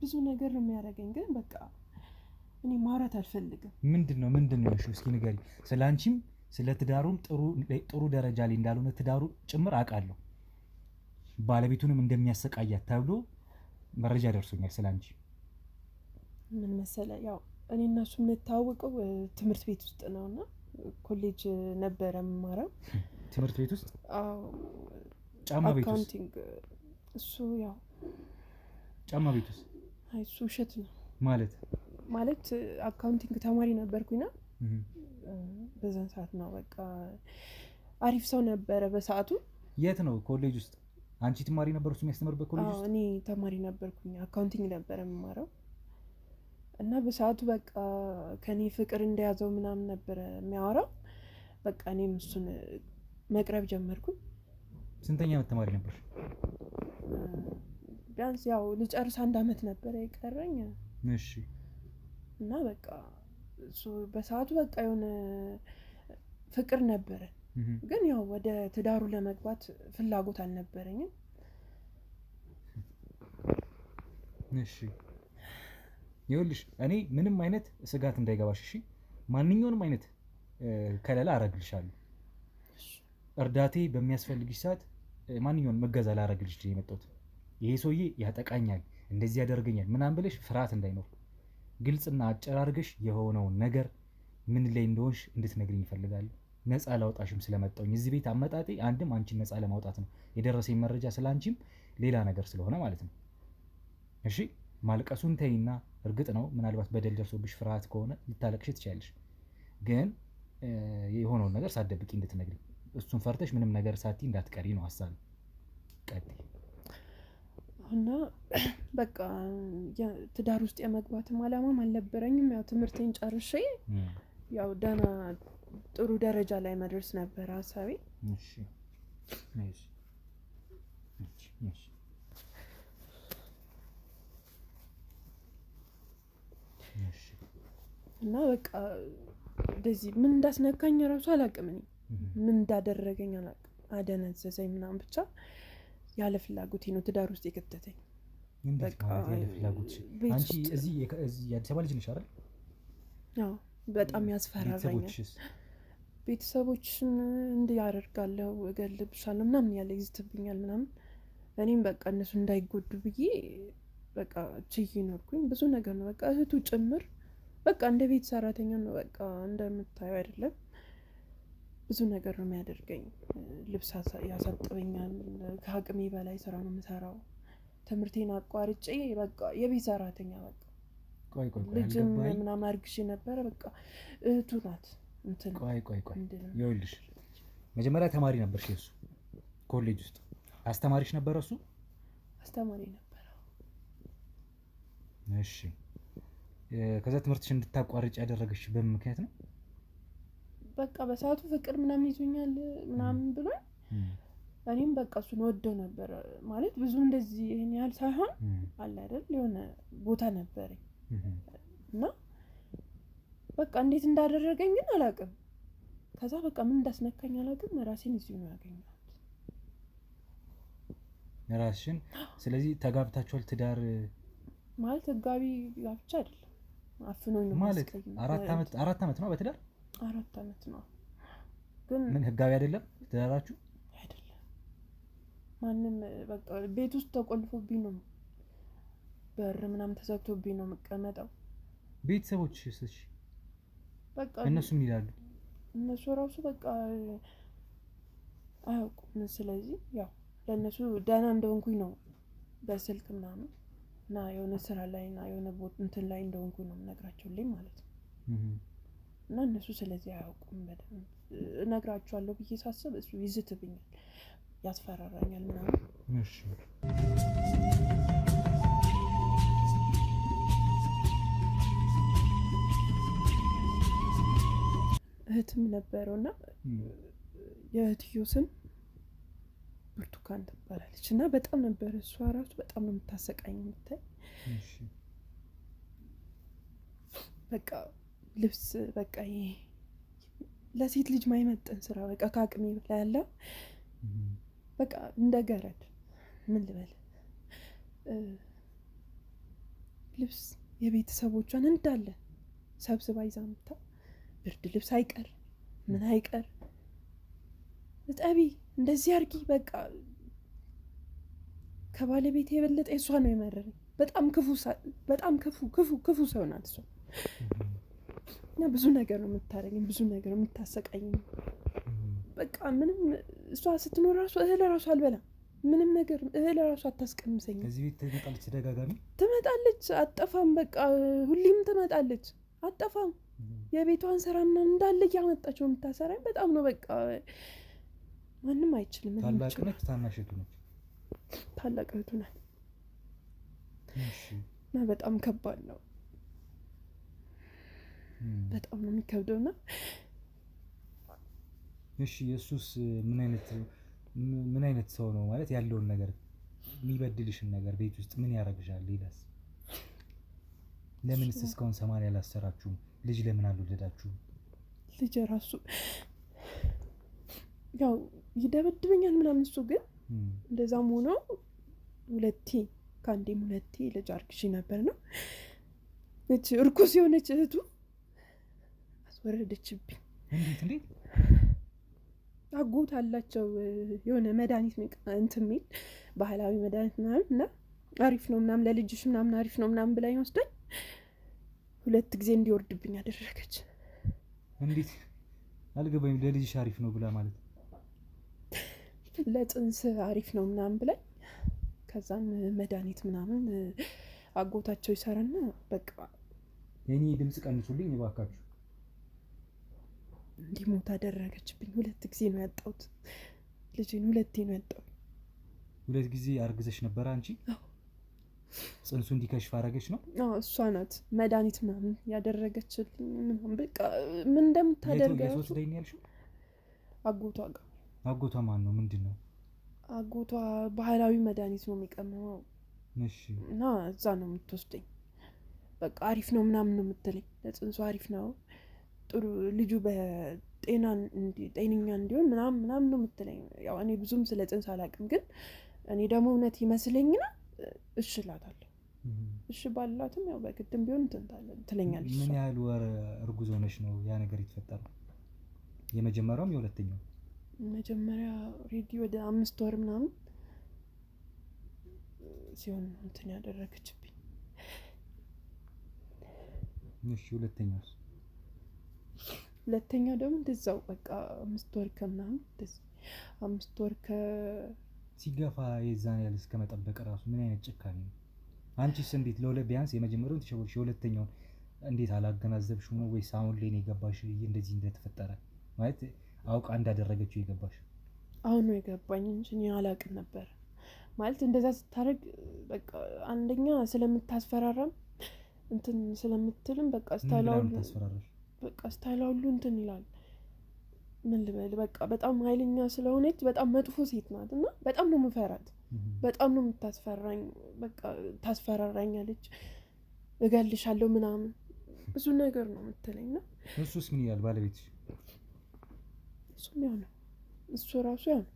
ብዙ ነገር ነው የሚያደርገኝ። ግን በቃ እኔ ማውራት አልፈልግም። ምንድነው እሺ እስኪ ንገሪ። ስለአንቺም ስለ ትዳሩም ጥሩ ደረጃ ላይ እንዳልሆነ ትዳሩ ጭምር አውቃለሁ። ባለቤቱንም እንደሚያሰቃያት ተብሎ መረጃ ደርሶኛል ስለአንቺ። ምን መሰለህ፣ ያው እኔ እና እሱ የምንተዋወቀው ትምህርት ቤት ውስጥ ነውና ኮሌጅ ነበረ የምማረው። ትምህርት ቤት ውስጥ? አዎ። ጫማ ቤት ውስጥ? አካውንቲንግ። እሱ ያው ጫማ ቤት ውስጥ? አይ እሱ ውሸት ነው። ማለት አካውንቲንግ ተማሪ ነበርኩኝና በዛን ሰዓት ነው በቃ አሪፍ ሰው ነበረ በሰዓቱ። የት ነው? ኮሌጅ ውስጥ? አንቺ ተማሪ ነበርኩ እሱ የሚያስተምርበት ኮሌጅ ውስጥ? እኔ ተማሪ ነበርኩኝ፣ አካውንቲንግ ነበረ የምማረው። እና በሰዓቱ በቃ ከኔ ፍቅር እንደያዘው ምናምን ነበረ የሚያወራው። በቃ እኔም እሱን መቅረብ ጀመርኩኝ። ስንተኛ ዓመት ተማሪ ነበር? ቢያንስ ያው ልጨርስ 1 ዓመት ነበረ የቀረኝ። እሺ። እና በቃ እሱ በሰዓቱ በቃ የሆነ ፍቅር ነበረ። ግን ያው ወደ ትዳሩ ለመግባት ፍላጎት አልነበረኝም። እሺ። ይኸውልሽ እኔ ምንም አይነት ስጋት እንዳይገባሽ እሺ፣ ማንኛውንም አይነት ከለላ አረግልሻለሁ። እርዳቴ በሚያስፈልግሽ ሰዓት ማንኛውን መገዛ ላረግልሽ የመጣሁት ይሄ ሰውዬ ያጠቃኛል እንደዚህ ያደርገኛል ምናምን ብለሽ ፍርሃት እንዳይኖር ግልጽና አጨራርገሽ የሆነውን ነገር ምን ላይ እንደሆንሽ እንድትነግሪኝ ይፈልጋል። ነፃ ላውጣሽም ስለመጣሁኝ እዚህ ቤት አመጣጤ አንድም አንቺን ነፃ ለማውጣት ነው። የደረሰኝ መረጃ ስላንቺም ሌላ ነገር ስለሆነ ማለት ነው። እሺ ማልቀሱን ተይና፣ እርግጥ ነው ምናልባት በደል ደርሶብሽ ፍርሃት ከሆነ ልታለቅሽ ትችያለሽ። ግን የሆነውን ነገር ሳትደብቂ እንድትነግሪኝ፣ እሱን ፈርተሽ ምንም ነገር ሳቲ እንዳትቀሪ ነው ሀሳብ። ቀጥይ። እና በቃ ትዳር ውስጥ የመግባትም አላማም አልነበረኝም። ያው ትምህርቴን ጨርሼ ያው ደህና ጥሩ ደረጃ ላይ መድረስ ነበር ሀሳቤ። እና በቃ እንደዚህ ምን እንዳስነካኝ እራሱ አላውቅም። እኔ ምን እንዳደረገኝ አላውቅም። አደነዘዘኝ ምናምን ብቻ ያለ ፍላጎቴ ነው ትዳር ውስጥ የከተተኝ። በቃ ያለ ፍላጎት። አንቺ እዚህ የአዲስ አበባ ልጅ ነሽ አይደል? አዎ። በጣም ያስፈራራኛል። ቤተሰቦችን እንዲህ ያደርጋለሁ እገልብሻለሁ ምናምን ያለ ይዝትብኛል ምናምን። እኔም በቃ እነሱ እንዳይጎዱ ብዬ በቃ ችዬ ኖርኩኝ። ብዙ ነገር ነው በቃ እህቱ ጭምር በቃ እንደ ቤት ሰራተኛ ነው በቃ እንደምታየው አይደለም። ብዙ ነገር ነው የሚያደርገኝ። ልብስ ያሳጥበኛል። ከአቅሜ በላይ ስራ ነው የምሰራው። ትምህርቴን አቋርጬ በቃ የቤት ሰራተኛ በቃ ልጅም ምናምን አርግሼ ነበረ። በቃ እህቱ ናት እንትን። ቆይ ይኸውልሽ፣ መጀመሪያ ተማሪ ነበርሽ እሱ ኮሌጅ ውስጥ አስተማሪሽ ነበረ? እሱ አስተማሪ ነበረ። እሺ፣ ከዛ ትምህርትሽ እንድታቋርጭ ያደረገሽ በምን ምክንያት ነው? በቃ በሰዓቱ ፍቅር ምናምን ይዞኛል ምናምን ብሎኝ እኔም በቃ እሱን ወደው ነበር ማለት ብዙ እንደዚህ ይሄን ያህል ሳይሆን አለ አይደል የሆነ ቦታ ነበረኝ እና በቃ እንዴት እንዳደረገኝ ግን አላውቅም። ከዛ በቃ ምን እንዳስነካኝ አላውቅም። ራሴን እዚሁ ነው ያገኘሁት ራስሽን። ስለዚህ ተጋብታችኋል? ትዳር ማለት ህጋዊ ጋብቻ አይደለም፣ አፍኖኝ ነው ማለት 4 ዓመት ነው በትዳር 4 ዓመት ነው። ግን ምን ህጋዊ አይደለም ትዳራችሁ? አይደለም። ማንም በቃ ቤት ውስጥ ተቆልፎብኝ ነው፣ በር ምናምን ተዘግቶብኝ ነው የምቀመጠው። ቤተሰቦችሽ እሺ በቃ እነሱ ምን ይላሉ? እነሱ ራሱ በቃ አያውቁም። ስለዚህ ያው ለእነሱ ደህና እንደሆንኩኝ ነው በስልክ ምናምን እና የሆነ ስራ ላይ እና የሆነ እንትን ላይ እንደሆንኩኝ ነው የምነግራቸውልኝ ማለት ነው። እና እነሱ ስለዚህ አያውቁም። በደንብ እነግራቸዋለሁ ብዬ ሳስብ እሱ ይዝትብኛል፣ ያስፈራራኛል ምናምን። እሺ እህትም ነበረው እና የእህትዮ ስም ብርቱካን ትባላለች እና በጣም ነበር እሷ ራሱ በጣም ነው የምታሰቃኝ የምታይ። በቃ ልብስ በቃ ለሴት ልጅ ማይመጥን ስራ በቃ ከአቅሜ በላይ ያለ በቃ እንደ ገረድ ምን ልበል ልብስ የቤተሰቦቿን እንዳለ ሰብስባ ይዛ መጣ። ብርድ ልብስ አይቀር ምን አይቀር እጠቢ እንደዚህ አድርጊ። በቃ ከባለቤቴ የበለጠ እሷ ነው የመረረኝ። በጣም ክፉ ሰው ናት እሷ እና ብዙ ነገር ነው የምታደርገኝ፣ ብዙ ነገር ነው የምታሰቃየኝ። በቃ ምንም እሷ ስትኖር ራሱ እህል ራሱ አልበላም፣ ምንም ነገር እህል ራሱ አታስቀምሰኝም። ከዚህ ቤት ትመጣለች፣ ተደጋጋሚ ትመጣለች፣ አጠፋም በቃ ሁሌም ትመጣለች፣ አጠፋም። የቤቷን ስራ ምናምን እንዳለ እያመጣች ነው የምታሰራኝ። በጣም ነው በቃ ማንም አይችልም። ታላቅ ነች ታናሽ እህቱ ነች? ታላቅ እህቱ ናት። እና በጣም ከባድ ነው፣ በጣም ነው የሚከብደውና እሺ የሱስ ምን አይነት ሰው ነው ማለት ያለውን ነገር የሚበድልሽን ነገር ቤት ውስጥ ምን ያደርግሻል? ሌላስ ለምንስ እስካሁን 80 ያላሰራችሁም? ልጅ ለምን አልወለዳችሁም? ልጅ ራሱ ያው ይደበድበኛል ምናምን። እሱ ግን እንደዛም ሆኖ ከአንዴም ሁለቴ ልጅ አርግዤ ነበር ነው እቺ እርኩስ የሆነች እህቱ አስወረደችብኝ። እንዴት አጎት አላቸው የሆነ መድኃኒት እንትን የሚል ባህላዊ መድኃኒት ምናምን እና አሪፍ ነው ምናምን ለልጅሽ ምናምን አሪፍ ነው ምናምን ብላኝ ወስዳኝ 2 ጊዜ እንዲወርድብኝ አደረገች። እንዴት አልገባኝም። ለልጅሽ አሪፍ ነው ብላ ማለት ለጽንስ አሪፍ ነው ምናምን ብላኝ ከዛን መድኃኒት ምናምን አጎታቸው ይሰራና በቃ የኔ ድምጽ ቀንሱልኝ እባካችሁ። እንዲሞት አደረገችብኝ። 2 ጊዜ ነው ያጣሁት ልጄን፣ 2 ነው ያጣሁት። 2 ጊዜ አርግዘሽ ነበር አንቺ? አዎ። ጽንሱ እንዲከሽፍ አረገች ነው? አዎ እሷ ናት መድኃኒት ምናምን ያደረገችልኝ ምናምን በቃ ምን እንደምታደርገው የሶስት ደኝ ያልሽው? አጎቷ ጋር። አጎቷ ማን ነው? ምንድነው? አጎቷ ባህላዊ መድኃኒት ነው የሚቀመመው። እሺ። እና እዛ ነው የምትወስደኝ። በቃ አሪፍ ነው ምናምን ነው የምትለኝ። ለጽንሱ አሪፍ ነው ጥሩ ልጁ በጤነኛ እንዲሆን ምናምን ነው የምትለኝ። ያው እኔ ብዙም ስለ ጽንስ አላውቅም፣ ግን እኔ ደግሞ እውነት ይመስለኝና እሺ እላታለሁ። እሺ ባላትም ያው በግድም ቢሆን ትለኛለች። ምን ያህል ወር እርጉዝ ሆነሽ ነው ያ ነገር የተፈጠረው? የመጀመሪያውም የሁለተኛው? መጀመሪያ ሬዲ ወደ 5 ወር ምናምን ሲሆን እንትን ያደረገችብኝ። እሺ ሁለተኛውስ? ሁለተኛው ደግሞ እንደዛው በቃ 5 ወር ከምናምን 5 ወር ሲገፋ የዛን ያህል እስከ መጠበቅ ራሱ ምን አይነት ጭካኔ ነው? አንቺስ እንዴት ለሁለት ቢያንስ የመጀመሪያውን ተሸወድሽ፣ የሁለተኛውን እንዴት አላገናዘብሽው ነው ወይስ አሁን ላይ ነው የገባሽ እንደዚህ እንደተፈጠረ ማለት አውቃ እንዳደረገችው የገባሽ? አሁን ነው የገባኝ እንጂ እኔ አላውቅም ነበር። ማለት እንደዛ ስታደርግ በቃ አንደኛ ስለምታስፈራራም እንትን ስለምትልም በቃ ስታይላው ሁሉ እንትን ይላል። ምን ልበል በቃ በጣም ኃይለኛ ስለሆነች በጣም መጥፎ ሴት ናት እና በጣም ነው የምፈራት። በጣም ነው የምታስፈራኝ። በቃ ታስፈራራኛለች፣ እገልሻለሁ ምናምን ብዙ ነገር ነው የምትለኝ። እና እሱስ ምን ይላል ባለቤትሽ? እሱም ያው ነው፣ እሱ ራሱ ያው ነው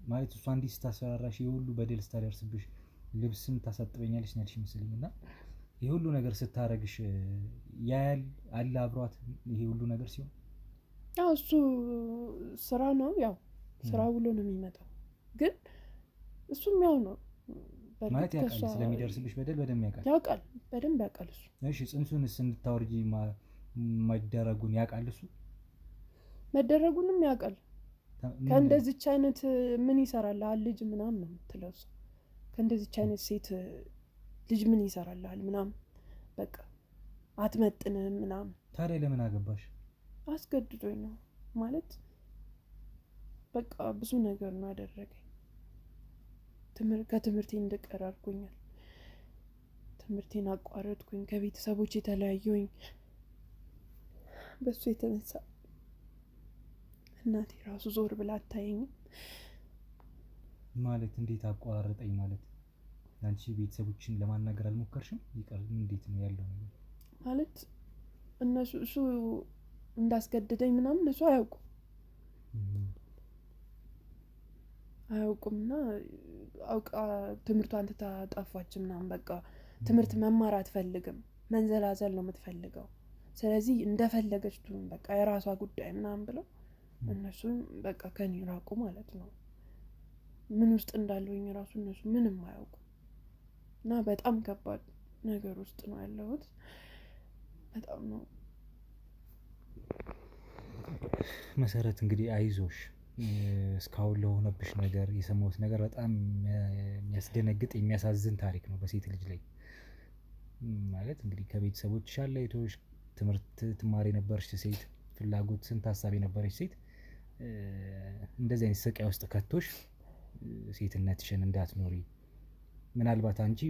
ማለት እሷ እንዲህ ስታስፈራራሽ የሁሉ በደል ስታደርስብሽ ልብስም ታሳጥበኛለች ያልሽ መስለኝ እና ይሄ ሁሉ ነገር ስታረግሽ ያያል አለ አብሯት ይሄ ሁሉ ነገር ሲሆን? ያው እሱ ስራ ነው፣ ያው ስራ ውሎ ነው የሚመጣው። ግን እሱም ያው ነው ማለት ያውቃል፣ ስለሚደርስብሽ በደል በደንብ ያውቃል፣ በደንብ ያውቃል እሱ። እሺ ጽንሱንስ እንድታወርጂ ማይደረጉን ያውቃል እሱ? መደረጉንም ያውቃል። ከእንደዚች አይነት ምን ይሰራልሃል ልጅ ምናምን ነው የምትለው እሱ። ከእንደዚች አይነት ሴት ልጅ ምን ይሰራልሃል ምናምን በቃ አትመጥንም ምናምን። ታዲያ ለምን አገባሽ? አስገድዶኝ ነው ማለት በቃ ብዙ ነገር ነው ያደረገኝ። ከትምህርቴ እንድቀር አድርጎኛል። ትምህርቴን አቋረጥኩኝ፣ ከቤተሰቦች የተለያየሁኝ በሱ የተነሳ። እናቴ ራሱ ዞር ብላ አታየኝም። ማለት እንዴት አቋረጠኝ ማለት? አንቺ ቤተሰቦችን ለማናገር አልሞከርሽም? ይቀር እንዴት ነው ያለው ነገር? ማለት እነሱ እሱ እንዳስገደደኝ ምናምን እሱ አያውቁምና አውቃ ትምህርቷን ትታጠፋች ምናምን በቃ ትምህርት መማር አትፈልግም፣ መንዘላዘል ነው የምትፈልገው። ስለዚህ እንደፈለገች ትሁን በቃ የራሷ ጉዳይ ምናምን ብለው እነሱም በቃ ከኔ ራቁ ማለት ነው። ምን ውስጥ እንዳለሁኝ ራሱ እነሱ ምንም አያውቁ እና በጣም ከባድ ነገር ውስጥ ነው ያለሁት። በጣም ነው። መሰረት እንግዲህ አይዞሽ። እስካሁን ለሆነብሽ ነገር የሰማሁት ነገር በጣም የሚያስደነግጥ የሚያሳዝን ታሪክ ነው በሴት ልጅ ላይ። ማለት እንግዲህ ከቤተሰቦች አለይቶሽ ትምህርት ትማሪ የነበረች ሴት፣ ፍላጎት ስንት ሀሳብ የነበረች ሴት እንደዚህ አይነት ስቃይ ውስጥ ከቶሽ ሴትነትሽን እንዳትኖሪ ምናልባት አንቺ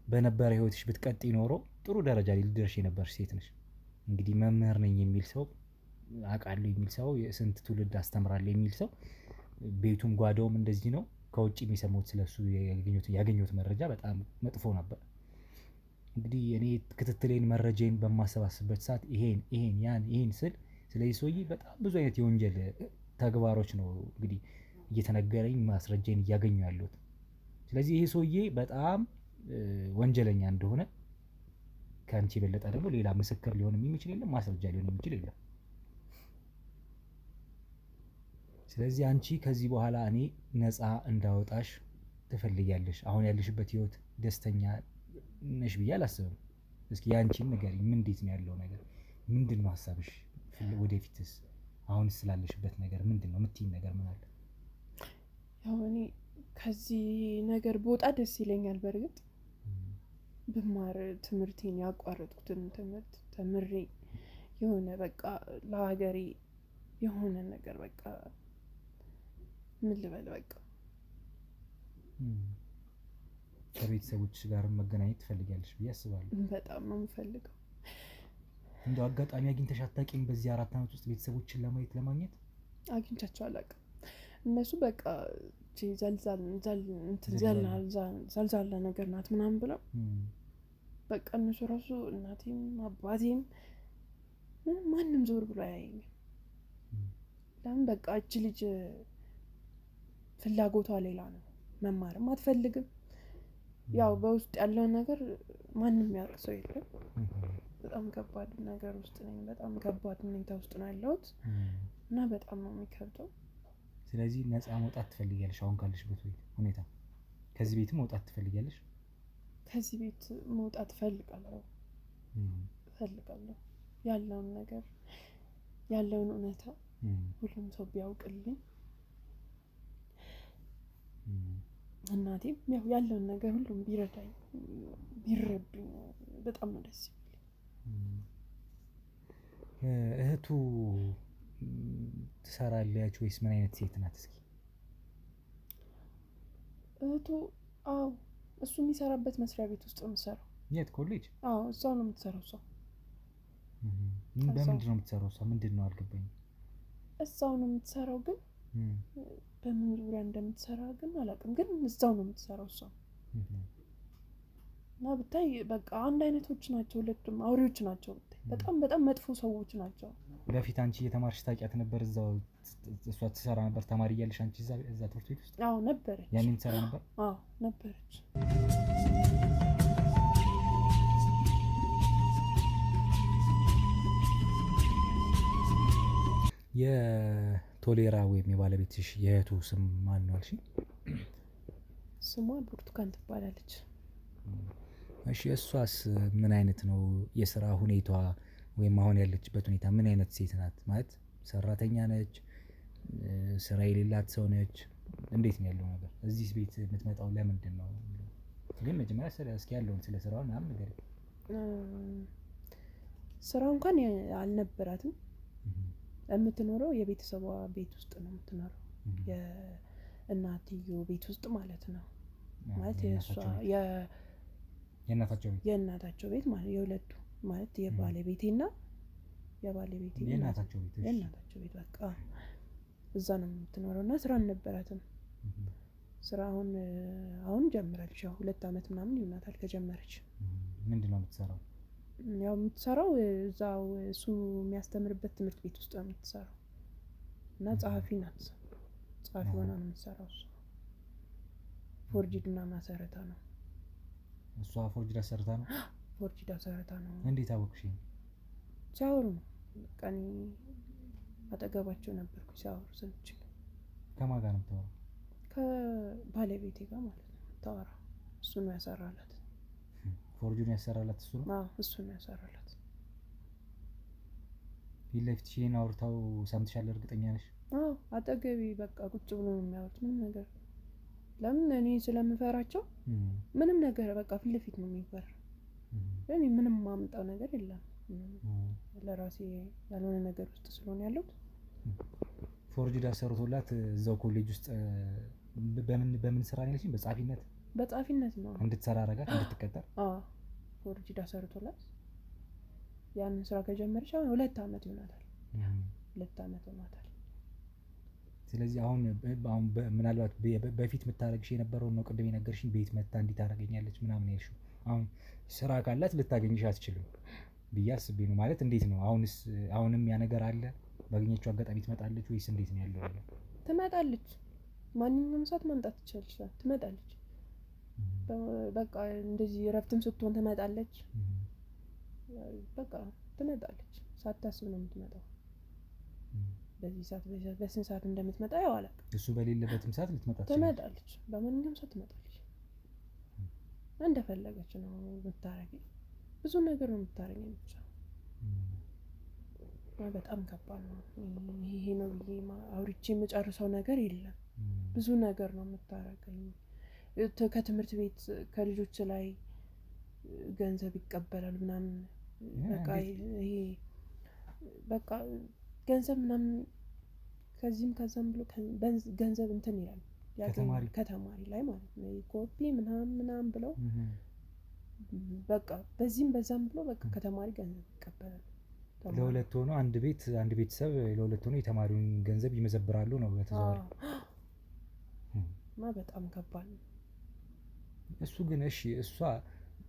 በነበረ ህይወትሽ ብትቀጥይ ኖሮ ጥሩ ደረጃ ላይ ልደርሽ የነበርሽ ሴት ነሽ። እንግዲህ መምህር ነኝ የሚል ሰው አውቃለሁ የሚል ሰው የስንት ትውልድ አስተምራለሁ የሚል ሰው ቤቱም ጓዳውም እንደዚህ ነው። ከውጭ የሚሰሙት ስለሱ ያገኘሁት መረጃ በጣም መጥፎ ነበር። እንግዲህ እኔ ክትትሌን መረጃዬን በማሰባስበት ሰዓት ይሄን ስል ስለዚህ ሰውዬ በጣም ብዙ አይነት የወንጀል ተግባሮች ነው እንግዲህ እየተነገረኝ ማስረጃዬን እያገኘሁ ያለሁት። ስለዚህ ይሄ ሰውዬ በጣም ወንጀለኛ እንደሆነ ከአንቺ የበለጠ ደግሞ ሌላ ምስክር ሊሆን የሚችል የለም፣ ማስረጃ ሊሆን የሚችል የለም። ስለዚህ አንቺ ከዚህ በኋላ እኔ ነፃ እንዳወጣሽ ትፈልጊያለሽ። አሁን ያለሽበት ህይወት ደስተኛ ነሽ ብዬ አላስብም። እስኪ ያንቺን ንገሪኝ። ምን እንዴት ነው ያለው ነገር? ምንድን ነው ሀሳብሽ? ወደፊትስ አሁን ስላለሽበት ነገር ምንድን ነው የምትይኝ ነገር ምን አለ? ያው እኔ ከዚህ ነገር ብወጣ ደስ ይለኛል። በእርግጥ ብማር ትምህርቴን ያቋረጥኩትን ትምህርት ተምሬ የሆነ በቃ ለሀገሬ የሆነ ነገር በቃ ምን ልበል በቃ ከቤተሰቦች ጋር መገናኘት ትፈልጊያለሽ ብዬ አስባለሁ። በጣም ነው የምፈልገው። እንደው አጋጣሚ አግኝተሽ አታውቂም? በዚህ 4 ዓመት ውስጥ ቤተሰቦችን ለማግኘት አግኝቻቸው አላውቅም። እነሱ በቃ ዘልዛላ ነገር ናት ምናምን ብለው በቃ እነሱ ራሱ እናቴም አባቴም ማንም ዞር ብሎ አያየኝም። ለምን በቃ እቺ ልጅ ፍላጎቷ ሌላ ነው፣ መማርም አትፈልግም። ያው በውስጥ ያለውን ነገር ማንም የሚያውቅ ሰው የለም። በጣም ከባድ ነገር ውስጥ ነኝ። በጣም ከባድ ሁኔታ ውስጥ ነው ያለሁት እና በጣም ነው የሚከብደው። ስለዚህ ነፃ መውጣት ትፈልጊያለሽ? አሁን ካለሽበት ሁኔታ ከዚህ ቤት መውጣት ትፈልጊያለሽ? ከዚህ ቤት መውጣት እፈልጋለሁ። ያለውን ነገር ያለውን እውነታ ሁሉም ሰው ቢያውቅልኝ፣ እናቴም ያው ያለውን ነገር ሁሉም ቢረዳኝ ቢረዱኝ በጣም ነው ደስ የሚለኝ። እህቱ ትሰራለች ወይስ ምን አይነት ሴት ናት? እስኪ እህቱ አዎ፣ እሱ የሚሰራበት መስሪያ ቤት ውስጥ ነው የምትሰራው። የት ኮሌጅ? አዎ እዛው ነው የምትሰራው እሷ። በምንድን ነው የምትሰራው እሷ? ምንድን ነው አልገባኝም። እዛው ነው የምትሰራው ግን በምን ዙሪያ እንደምትሰራ ግን አላውቅም። ግን እዛው ነው የምትሰራው እሷ። እና ብታይ በቃ አንድ አይነቶች ናቸው ሁለቱም፣ አውሬዎች ናቸው። በጣም በጣም መጥፎ ሰዎች ናቸው። በፊት አንቺ እየተማርሽ ታውቂያት ነበር? እዛው እሷ ትሰራ ነበር ተማሪ እያለሽ አንቺ እዛ ትምህርት ቤት ውስጥ? አዎ ነበረች። ያኔም ትሰራ ነበር? አዎ ነበረች። የቶሌራ ወይም የባለቤትሽ የእህቱ ስም ማን ነው አልሽኝ? ስሟ ብርቱካን ትባላለች። እሺ እሷስ ምን አይነት ነው የስራ ሁኔታዋ ወይም አሁን ያለችበት ሁኔታ? ምን አይነት ሴት ናት? ማለት ሰራተኛ ነች? ስራ የሌላት ሰው ነች? እንዴት ነው ያለው ነገር? እዚህ ቤት የምትመጣው ለምንድን ነው? ግን መጀመሪያ እስኪ ያለውን ስለ ስራዋ ምናምን ነገር። ስራ እንኳን አልነበራትም። የምትኖረው የቤተሰቧ ቤት ውስጥ ነው የምትኖረው። የእናትዮ ቤት ውስጥ ማለት ነው። ማለት የእናታቸው ቤት ማለት የሁለቱ ማለት የባለቤቴና የእናታቸው ቤት በቃ እዛ ነው የምትኖረው። እና ስራ አልነበራትም። ስራ አሁን ጀምራለች። ያው 2 ዓመት ምናምን ይሆናታል ከጀመረች። ምንድን ነው የምትሰራው? ያው የምትሰራው እዛው እሱ የሚያስተምርበት ትምህርት ቤት ውስጥ ነው የምትሰራው። እና ጸሐፊ ናት። ጸሐፊ ሆና ነው የምትሰራው እሷ። ፎርጂድና ማሰረታ ነው እሷ። ፎርጂድ አሰርታ ነው? ፎርጂድ አሰርታ ነው። እንዴት አወቅሽ? ሲያወሩ ነው። ቀን አጠገባቸው ነበርኩ ሲያወሩ ሰምቼ። ከማን ጋር ነው የምታወራው? ከባለቤቴ ጋር ማለት ነው ታወራ። እሱ ነው ያሰራላት። ፎርጂድ ያሰራላት እሱ ነው? አዎ እሱ ነው ያሰራላት። ፊት ለፊት ይሄን አውርታው ሰምተሻል? እርግጠኛ ነሽ? አዎ አጠገቤ በቃ ቁጭ ብሎ ነው የሚያወሩት። ምንም ነገር ለምን እኔ ስለምፈራቸው ምንም ነገር በቃ ፊት ለፊት ነው የሚፈራ። እኔ ምንም ማምጣው ነገር የለም። ለራሴ ያልሆነ ነገር ውስጥ ስለሆነ ያለሁት። ፎርጂድ አሰርቶላት እዛው ኮሌጅ ውስጥ በምን ስራ ነው ያለሽኝ? በጸሐፊነት ነው እንድትሰራ አደረጋት፣ እንድትቀጠር። ፎርጂድ አሰርቶላት ያንን ስራ ከጀመረች አሁን 2 ዓመት ይሆናታል። 2 ዓመት ሆኗታል። ስለዚህ አሁን ምናልባት በፊት የምታረግሽ የነበረውን ነው ቅድም የነገርሽኝ። ቤት መታ እንዲህ ታደርገኛለች ምናምን ያልሽው አሁን ስራ ካላት ልታገኝሽ አትችልም ብዬ አስቤ ነው። ማለት እንዴት ነው አሁንም ያ ነገር አለ? ባገኘችው አጋጣሚ ትመጣለች ወይስ እንዴት ነው ያለው? ትመጣለች። ማንኛውም ሰዓት መምጣት ትችላለች። ትመጣለች። በቃ እንደዚህ እረፍትም ስትሆን ትመጣለች። በቃ ትመጣለች። ሳታስብ ነው የምትመጣው። በዚህ ሰዓት በስንት ሰዓት እንደምትመጣ ያው አላውቅም። እሱ በሌለበትም ሰዓት ልትመጣ ትመጣለች። በማንኛውም ሰዓት ትመጣለች። እንደፈለገች ነው የምታረገኝ። ብዙ ነገር ነው የምታረገኝ። ብቻ በጣም ከባድ ነው። ይሄ ነው ብዬ አውርቼ የምጨርሰው ነገር የለም። ብዙ ነገር ነው የምታረገኝ። ከትምህርት ቤት ከልጆች ላይ ገንዘብ ይቀበላል ምናምን። በቃ ይሄ በቃ ገንዘብ ምናምን ከዚህም ከዛም ብሎ ገንዘብ እንትን ይላል ከተማሪ ላይ ማለት ነው። ኮፒ ምናምን ብለው በቃ በዚህም በዛም ብሎ በቃ ከተማሪ ገንዘብ ይቀበላል። ለሁለት ሆኖ አንድ ቤተሰብ ለሁለት ሆኖ የተማሪውን ገንዘብ ይመዘብራሉ ነው በተዘዋዋሪ። እና በጣም ከባድ ነው እሱ። ግን እሺ እሷ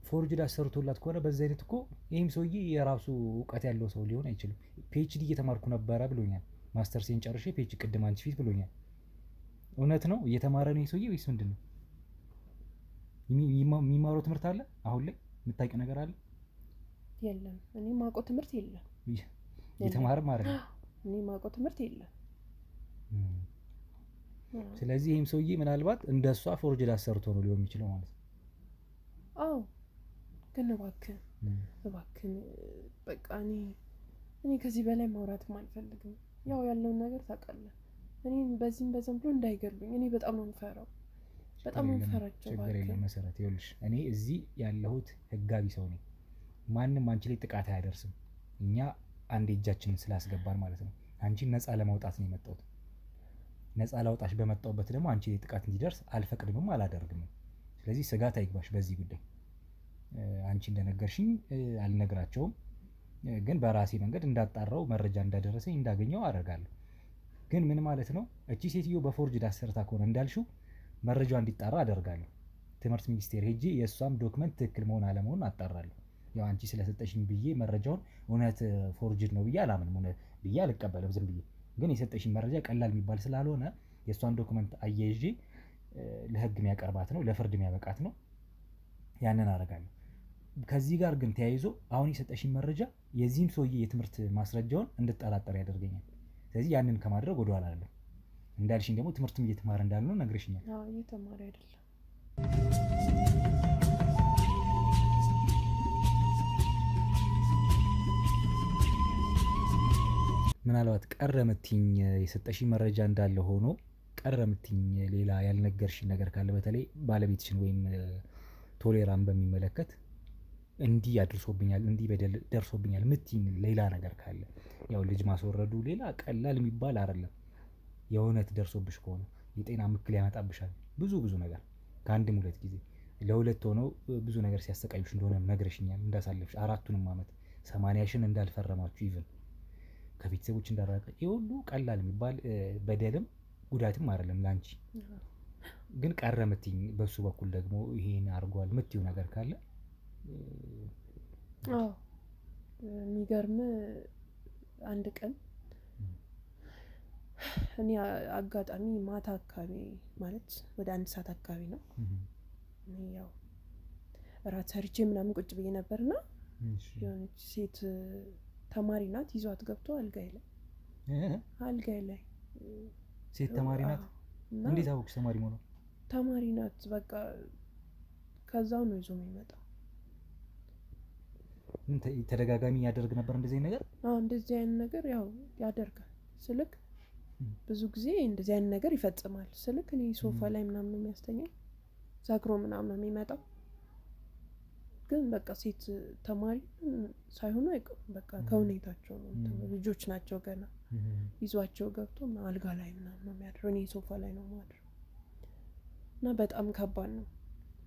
ፎርጅድ አሰርቶላት ከሆነ በዛ አይነት እኮ ይህም ሰውዬ የራሱ እውቀት ያለው ሰው ሊሆን አይችልም። ፒኤችዲ እየተማርኩ ነበረ ብሎኛል። ማስተርሴን ጨርሼ ፒኤችዲ ቅድም አንቺ ፊት ብሎኛል። እውነት ነው እየተማረ ነው ሰውዬ ወይስ ምንድን ነው የሚማረው? ትምህርት አለ አሁን ላይ የምታውቂው ነገር አለ? የለም እኔ የማውቀው ትምህርት የለም። እየተማረም አይደለም። እኔ የማውቀው ትምህርት የለም። ስለዚህ ይህም ሰውዬ ምናልባት እንደ እሷ ፎርጅድ አሰርቶ ነው ሊሆን የሚችለው ማለት ነው። አዎ ግን እባክህ በቃ እኔ ከዚህ በላይ ማውራትም አልፈልግም። ያው ያለውን ነገር ታውቃለህ። እኔ በዚህም በዛም ብሎ እንዳይገሉኝ እኔ በጣም ነው የምፈራው። በጣም ነው የምፈራቸው። ችግር የለም መሰረት፣ ይኸውልሽ እኔ እዚህ ያለሁት ህጋቢ ሰው ነኝ። ማንም አንቺ ላይ ጥቃት አያደርስም። እኛ አንድ እጃችንን ስላስገባን ማለት ነው። አንቺን ነፃ ለማውጣት ነው የመጣሁት። ነፃ ላውጣሽ በመጣሁበት ደግሞ አንቺ ላይ ጥቃት እንዲደርስ አልፈቅድምም አላደርግም። ስለዚህ ስጋት አይግባሽ በዚህ ጉዳይ። አንቺ እንደነገርሽኝ አልነግራቸውም፣ ግን በራሴ መንገድ እንዳጣራው መረጃ እንዳደረሰኝ እንዳገኘው አደርጋለሁ። ግን ምን ማለት ነው? እቺ ሴትዮ በፎርጅድ አሰርታ ከሆነ እንዳልሽው መረጃው እንዲጣራ አደርጋለሁ። ትምህርት ሚኒስቴር ሄጄ የእሷም ዶክመንት ትክክል መሆን አለመሆን አጣራለሁ። ያው አንቺ ስለሰጠሽኝ ብዬ መረጃውን እውነት ፎርጅድ ነው ብዬ አላምንም፣ እውነት ብዬ አልቀበልም ዝም ብዬ። ግን የሰጠሽኝ መረጃ ቀላል የሚባል ስላልሆነ የእሷን ዶክመንት አያይዤ ለህግ የሚያቀርባት ነው፣ ለፍርድ የሚያበቃት ነው። ያንን አደርጋለሁ። ከዚህ ጋር ግን ተያይዞ አሁን የሰጠሽኝ መረጃ የዚህም ሰውዬ የትምህርት ማስረጃውን እንድጠራጠር ያደርገኛል። ስለዚህ ያንን ከማድረግ ወደኋላ አላለሁ። እንዳልሽኝ ደግሞ ትምህርትም እየተማረ እንዳልነው ነግረሽኛል። አዎ እየተማረ አይደለም። ምናልባት ቀረ ምትኝ የሰጠሽኝ መረጃ እንዳለ ሆኖ ቀረ ምትኝ ሌላ ያልነገርሽኝ ነገር ካለ በተለይ ባለቤትሽን ወይም ቶሌራን በሚመለከት እንዲህ አድርሶብኛል፣ እንዲህ በደል ደርሶብኛል ምትኝ ሌላ ነገር ካለ፣ ያው ልጅ ማስወረዱ ሌላ ቀላል የሚባል አይደለም። የእውነት ደርሶብሽ ከሆነ የጤና እክል ያመጣብሻል። ብዙ ነገር ከአንድም ሁለት ጊዜ ለሁለት ሆነው ብዙ ነገር ሲያሰቃዩሽ እንደሆነ ነግረሽኛል። እንዳሳለፍሽ 4ቱንም ዓመት 80,000 እንዳልፈረማችሁ ኢቭን ከቤተሰቦች እንዳራቀ ይሄ ሁሉ ቀላል የሚባል በደልም ጉዳትም አይደለም ላንቺ። ግን ቀረ ምትኝ በሱ በኩል ደግሞ ይሄን አድርጓል ምትዩ ነገር ካለ? አዎ የሚገርም አንድ ቀን እኔ አጋጣሚ ማታ አካባቢ ማለት ወደ 1 ሰዓት አካባቢ ነው። እኔ ያው እራት ሰርቼ ምናምን ቁጭ ብዬ ነበርና የሆነች ሴት ተማሪ ናት ይዟት ገብቶ አልጋይ ላይ ሴት ተማሪ ናት። እንዴት አወቅሽ ተማሪ መሆኗ? ተማሪ ናት በቃ ከዛው ነው ይዞ የሚመጣው። ተደጋጋሚ ያደርግ ነበር እንደዚህ አይነት ነገር? አዎ እንደዚህ አይነት ነገር ያው ያደርጋል ስልክ ብዙ ጊዜ እንደዚህ አይነት ነገር ይፈጽማል ስልክ። እኔ ሶፋ ላይ ምናምን ነው የሚያስተኛኝ፣ ዛክሮ ምናምን ነው የሚመጣው። ግን በቃ ሴት ተማሪ ሳይሆኑ አይቀሩም። በቃ ከሁኔታቸው ነው ልጆች ናቸው ገና። ይዟቸው ገብቶ አልጋ ላይ ምናምን ነው የሚያድረው። እኔ ሶፋ ላይ ነው የማድረው እና በጣም ከባድ ነው።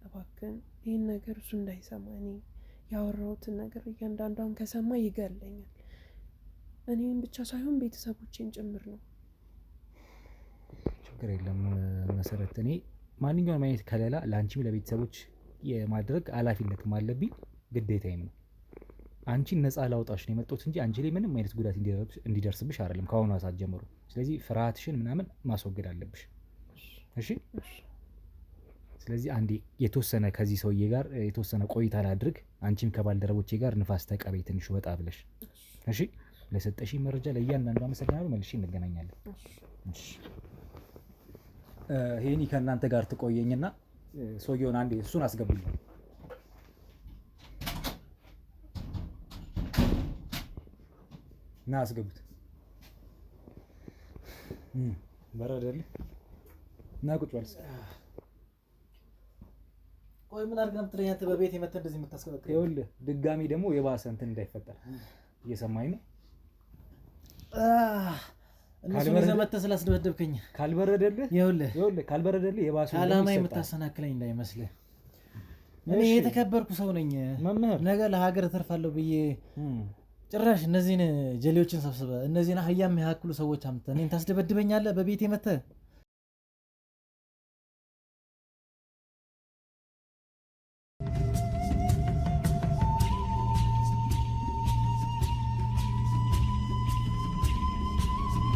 እባክህን ይህን ነገር እሱ እንዳይሰማ። እኔ ያወራሁትን ነገር እያንዳንዷን ከሰማ ይገለኛል። እኔን ብቻ ሳይሆን ቤተሰቦቼን ጭምር ነው። ችግር የለም መሰረት፣ እኔ ማንኛውንም አይነት ከለላ ለአንቺም ለቤተሰቦች የማድረግ ኃላፊነትም አለብኝ ግዴታዬም ነው። አንቺን ነፃ ላውጣሽ ነው የመጣሁት እንጂ አንቺ ላይ ምንም አይነት ጉዳት እንዲደርስብሽ አይደለም ከአሁኑ ሰዓት ጀምሮ። ስለዚህ ፍርሃትሽን ምናምን ማስወገድ አለብሽ እሺ? ስለዚህ አንዴ የተወሰነ ከዚህ ሰውዬ ጋር የተወሰነ ቆይታ ላድርግ። አንቺም ከባልደረቦቼ ጋር ንፋስ ተቀበይ ትንሽ ወጣ ብለሽ እሺ? ለሰጠሽኝ መረጃ ለእያንዳንዱ አመሰግናለሁ። መልሼ እንገናኛለን። ሄኒ ከእናንተ ጋር ትቆየኝና ሰውየውን አንዴ እሱን አስገቡልኝ። ና አስገቡት። በረደልህ እና ቁጭ በል። ቆይ ምን አድርገህ ነው የምትለኝ አንተ? በቤት የመተህ እንደዚህ የምታስከለክለኝ? ይኸውልህ ድጋሚ ደግሞ የባሰ እንትን እንዳይፈጠር እየሰማኝ ነው። እነሱን ይዘህ መተህ ስላስደበደብከኝ ካልበረደልህ ይኸውልህ ካልበረደልህ የባሰ ዓላማ የምታሰናክለኝ እንዳይመስልህ። እኔ የተከበርኩ ሰው ነኝ መምህር። ነገ ለሀገር እተርፋለሁ ብዬ ጭራሽ እነዚህን ጀሌዎችን ሰብስበህ እነዚህን አህያ የሚያክሉ ሰዎች አምጥተህ እኔን ታስደበድበኛለህ በቤት የመተህ?